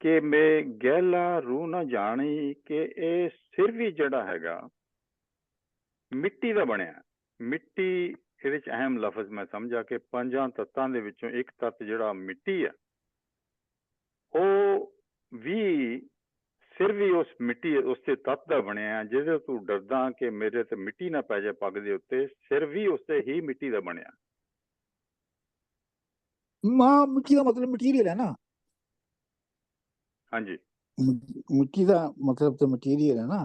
ਕਿ ਮੈਂ ਗਹਿਲਾ ਰੂਹ ਨਾ ਜਾਣੀ ਕਿ ਇਹ ਸਿਰ ਵੀ ਜਿਹੜਾ ਹੈਗਾ ਮਿੱਟੀ ਦਾ ਬਣਿਆ। ਮਿੱਟੀ ਇਹਦੇ ਵਿੱਚ ਅਹਿਮ ਲਫ਼ਜ਼ ਮੈਂ ਸਮਝਾ ਕਿ 5 ਤੱਤਾਂ ਦੇ ਵਿੱਚੋਂ ਇੱਕ ਤੱਤ ਜਿਹੜਾ ਮਿੱਟੀ ਆ, ਉਹ ਵੀ ਸਿਰ ਵੀ ਉਸ ਮਿੱਟੀ, ਉਸੇ ਤੱਤ ਦਾ ਬਣਿਆ, ਜਿਹਦੇ ਤੂੰ ਡਰਦਾ ਕਿ ਮੇਰੇ ਤੇ ਮਿੱਟੀ ਨਾ ਪੈ ਜਾਏ ਪੱਗ ਦੇ ਉੱਤੇ, ਸਿਰ ਵੀ ਉਸੇ ਹੀ ਮਿੱਟੀ ਦਾ ਬਣਿਆ। ਮਿੱਟੀ ਦਾ ਮਤਲਬ ਮਟੀਰੀਅਲ ਹੈ ਨਾ। ਹਾਂਜੀ, ਮਿੱਟੀ ਦਾ ਮਤਲਬ ਤੇ ਮਟੀਰੀਅਲ ਹੈ ਨਾ।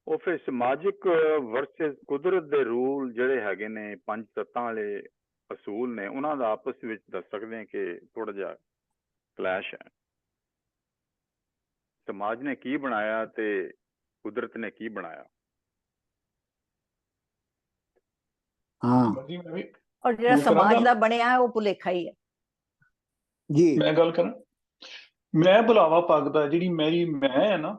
ਉਹ ਫਿਰ ਸਮਾਜਿਕ ਵਰਸਸ ਕੁਦਰਤ ਦੇ ਰੂਲ ਜਿਹੜੇ ਹੈਗੇ ਨੇ, 5 ਤੱਤਾਂ ਵਾਲੇ ਅਸੂਲ ਨੇ, ਉਹਨਾਂ ਦਾ ਆਪਸ ਵਿੱਚ ਦੱਸ ਸਕਦੇ ਹਾਂ ਕਿ ਥੋੜਾ ਜਿਹਾ ਕਲੈਸ਼ ਹੈ। ਸਮਾਜ ਨੇ ਕੀ ਬਣਾਇਆ ਤੇ ਕੁਦਰਤ ਨੇ ਕੀ ਬਣਾਇਆ। ਔਰ ਜਿਹੜਾ ਸਮਾਜ ਦਾ ਬਣਿਆ ਉਹ ਭੁਲੇਖਾ ਹੀ ਹੈ ਜੀ। ਮੈਂ ਗੱਲ ਕਰਾਂ, ਮੈਂ ਭੁਲਾਵਾ ਪੱਗ ਦਾ, ਜਿਹੜੀ ਮੇਰੀ ਮੈਂ ਹੈ ਨਾ,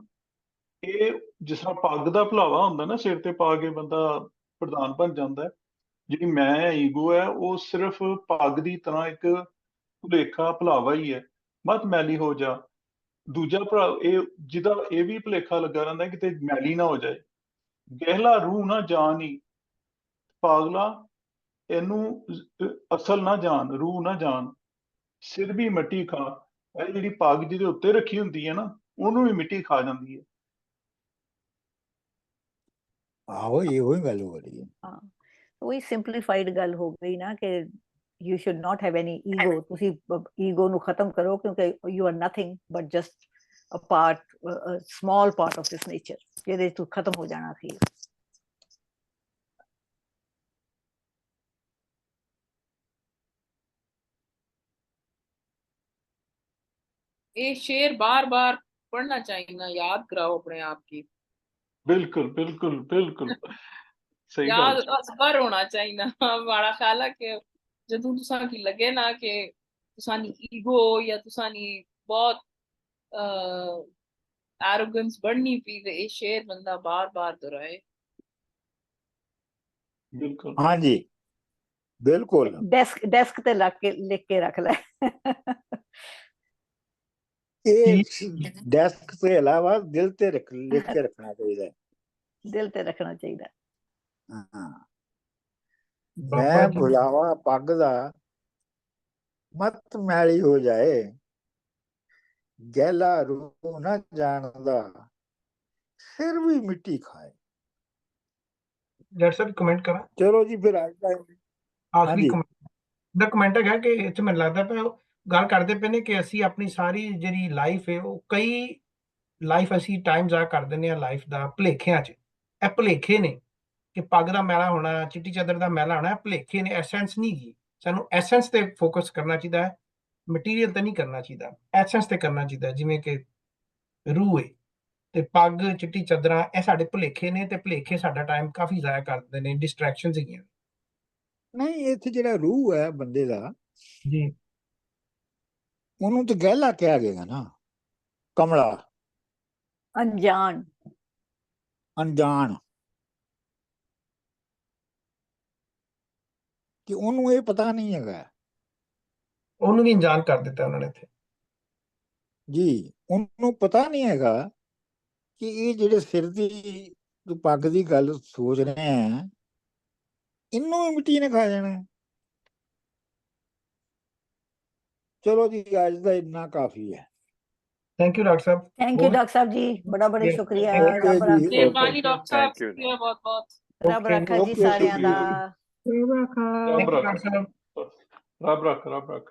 ਇਹ ਜਿਸ ਤਰ੍ਹਾਂ ਪੱਗ ਦਾ ਭੁਲਾਵਾ ਹੁੰਦਾ ਨਾ, ਸਿਰ ਤੇ ਪਾ ਕੇ ਬੰਦਾ ਪ੍ਰਧਾਨ ਬਣ ਜਾਂਦਾ, ਜਿਹੜੀ ਮੈਂ ਈਗੋ ਹੈ ਉਹ ਸਿਰਫ ਪੱਗ ਦੀ ਤਰ੍ਹਾਂ ਇੱਕ ਭੁਲੇਖਾ ਭੁਲਾਵਾ ਹੀ ਹੈ, ਮਤ ਮੈਲੀ ਹੋ ਜਾ। ਦੂਜਾ ਭਰਾ ਇਹ ਜਿਹਦਾ ਇਹ ਵੀ ਭੁਲੇਖਾ ਲੱਗਾ ਰਹਿੰਦਾ ਕਿਤੇ ਮੈਲੀ ਨਾ ਹੋ ਜਾਏ। ਗਹਿਲਾ ਰੂਹ ਨਾ ਜਾਣੀ, ਪਾਗਲਾ ਇਹਨੂੰ ਅਸਲ ਨਾ ਜਾਣ, ਰੂਹ ਨਾ ਜਾਣ। ਸਿਰ ਵੀ ਮਿੱਟੀ ਖਾ, ਇਹ ਜਿਹੜੀ ਪੱਗ ਜਿਹਦੇ ਉੱਤੇ ਰੱਖੀ ਹੁੰਦੀ ਹੈ ਨਾ, ਉਹਨੂੰ ਵੀ ਮਿੱਟੀ ਖਾ ਜਾਂਦੀ ਹੈ। ਆਹੋ ਇਹੋ ਹੀ ਗੱਲ ਹੋ ਰਹੀ ਹੈ। ਹਾਂ, ਉਹੀ ਸਿੰਪਲੀਫਾਈਡ ਗੱਲ ਹੋ ਗਈ ਨਾ ਕਿ you should not have any ego. ਤੁਸੀਂ ਈਗੋ ਨੂੰ ਖਤਮ ਕਰੋ, ਕਿਉਂਕਿ you are nothing but just a part, small part of this nature, ਜਿਹਦੇ ਤੋਂ ਖਤਮ ਹੋ ਜਾਣਾ ਸੀ। ये शेर बार बार पढ़ना चाहिए, याद कराओ अपने आप की। बिल्कुल बिल्कुल बिल्कुल सही याद गल। असबर होना चाहिए। बड़ा ख्याल है कि जदों तुसां की लगे ना कि तुसानी ईगो या तुसानी बहुत एरोगेंस बढ़नी पी, ते ये शेर बंदा बार बार दोहराए। बिल्कुल हाँ जी बिल्कुल। डेस्क ते लिख के रख ले। ये डेस्क से अलावा दिल ते लिख के रखना चाहिए। दिल ते रखना चाहिए। हाँ, ਬਾਬਾ मैं ਜੀ भुलावा पग दा मत मैली हो जाए, गहला रूह ना जानदा, सिर भी मिट्टी खाए। ਡਾਕਟਰ ਸਾਹਿਬ ਕਮੈਂਟ ਕਰਾਂ? चलो जी फिर आज का हाँ ਆਖਰੀ जी ਕਮੈਂਟ ਦਾ ਕਮੈਂਟ ਹੈਗਾ ਕਿ ਇੱਥੇ ਮੈਨੂੰ ਲੱਗਦਾ ਪਿਆ ਗੱਲ ਕਰਦੇ ਪਏ ਨੇ ਕਿ ਅਸੀਂ ਆਪਣੀ ਸਾਰੀ ਜਿਹੜੀ ਲਾਈਫ ਹੈ ਉਹ ਕਈ ਲਾਈਫ ਅਸੀਂ ਟਾਈਮ ਜ਼ਾਇਆ ਕਰ ਦਿੰਦੇ ਹਾਂ ਲਾਈਫ ਦਾ ਭੁਲੇਖਿਆਂ 'ਚ। ਇਹ ਭੁਲੇਖੇ ਨੇ ਕਿ ਪੱਗ ਦਾ ਮੈਲਾ ਹੋਣਾ, ਚਿੱਟੀ ਚਾਦਰ ਦਾ ਮੈਲਾ ਹੋਣਾ, ਇਹ ਭੁਲੇਖੇ ਨੇ, ਐਸੈਂਸ ਨਹੀਂ ਗੀ। ਸਾਨੂੰ ਐਸੈਂਸ ਤੇ ਫੋਕਸ ਕਰਨਾ ਚਾਹੀਦਾ ਹੈ, ਮਟੀਰੀਅਲ ਤੇ ਨਹੀਂ ਕਰਨਾ ਚਾਹੀਦਾ, ਐਸੈਂਸ ਤੇ ਕਰਨਾ ਚਾਹੀਦਾ। ਜਿਵੇਂ ਕਿ ਰੂਹ ਹੈ ਤੇ ਪੱਗ, ਚਿੱਟੀ ਚਾਦਰਾਂ, ਇਹ ਸਾਡੇ ਭੁਲੇਖੇ ਨੇ ਤੇ ਭੁਲੇਖੇ ਸਾਡਾ ਟਾਈਮ ਕਾਫੀ ਜ਼ਾਇਆ ਕਰਦੇ ਨੇ, ਡਿਸਟਰੈਕਸ਼ਨਸ ਹੈਗੀਆਂ। नहीं इत्थे जेड़ा रूह है बंदे दा, ਜੀ ਉਹਨੂੰ ਤਾਂ ਗਹਿਲਾ ਕਿਹਾ ਗਿਆ ਨਾ, ਕਮਲਾ, अनजान। ਅਣਜਾਣ, ਕਿ ਉਹਨੂੰ ਇਹ ਪਤਾ ਨਹੀਂ ਹੈਗਾ ਉਹਨੂੰ ਵੀ ਅਣਜਾਣ ਕਰ ਦਿੱਤਾ ਉਹਨਾਂ ਨੇ ਇੱਥੇ। ਜੀ, ਉਹਨੂੰ ਪਤਾ ਨਹੀਂ ਹੈਗਾ ਕਿ ਇਹ ਜਿਹੜੇ ਸਿਰ ਦੀ ਤੂੰ ਪੱਗ ਦੀ ਗੱਲ ਸੋਚ ਰਹੇ ਆ, ਇਹਨੂੰ ਵੀ ਮਿੱਟੀ ਨੇ ਖਾ ਜਾਣਾ। ਚਲੋ ਜੀ ਅੱਜ ਦਾ ਇੰਨਾ ਕਾਫੀ ਹੈ। Thank you doctor Sahib. Thank you doctor साहब जी, बड़ा बड़ा Yes, शुक्रिया। thank ਓਕੇ रब ਜੀ रखा, मेहरबानी डॉक्टर साहब, थैंक यू। शुक्रिया बहुत बहुत। रब Okay, रखा जी okay, सारियां दा। शुक्रिया। ਥੈਂਕ ਯੂ ਰੱਬ ਡਾਕਟਰ ਸਾਹਿਬ। ਰੱਖ ਰੱਬ ਰੱਖ ਰੱਬ ਰੱਖ।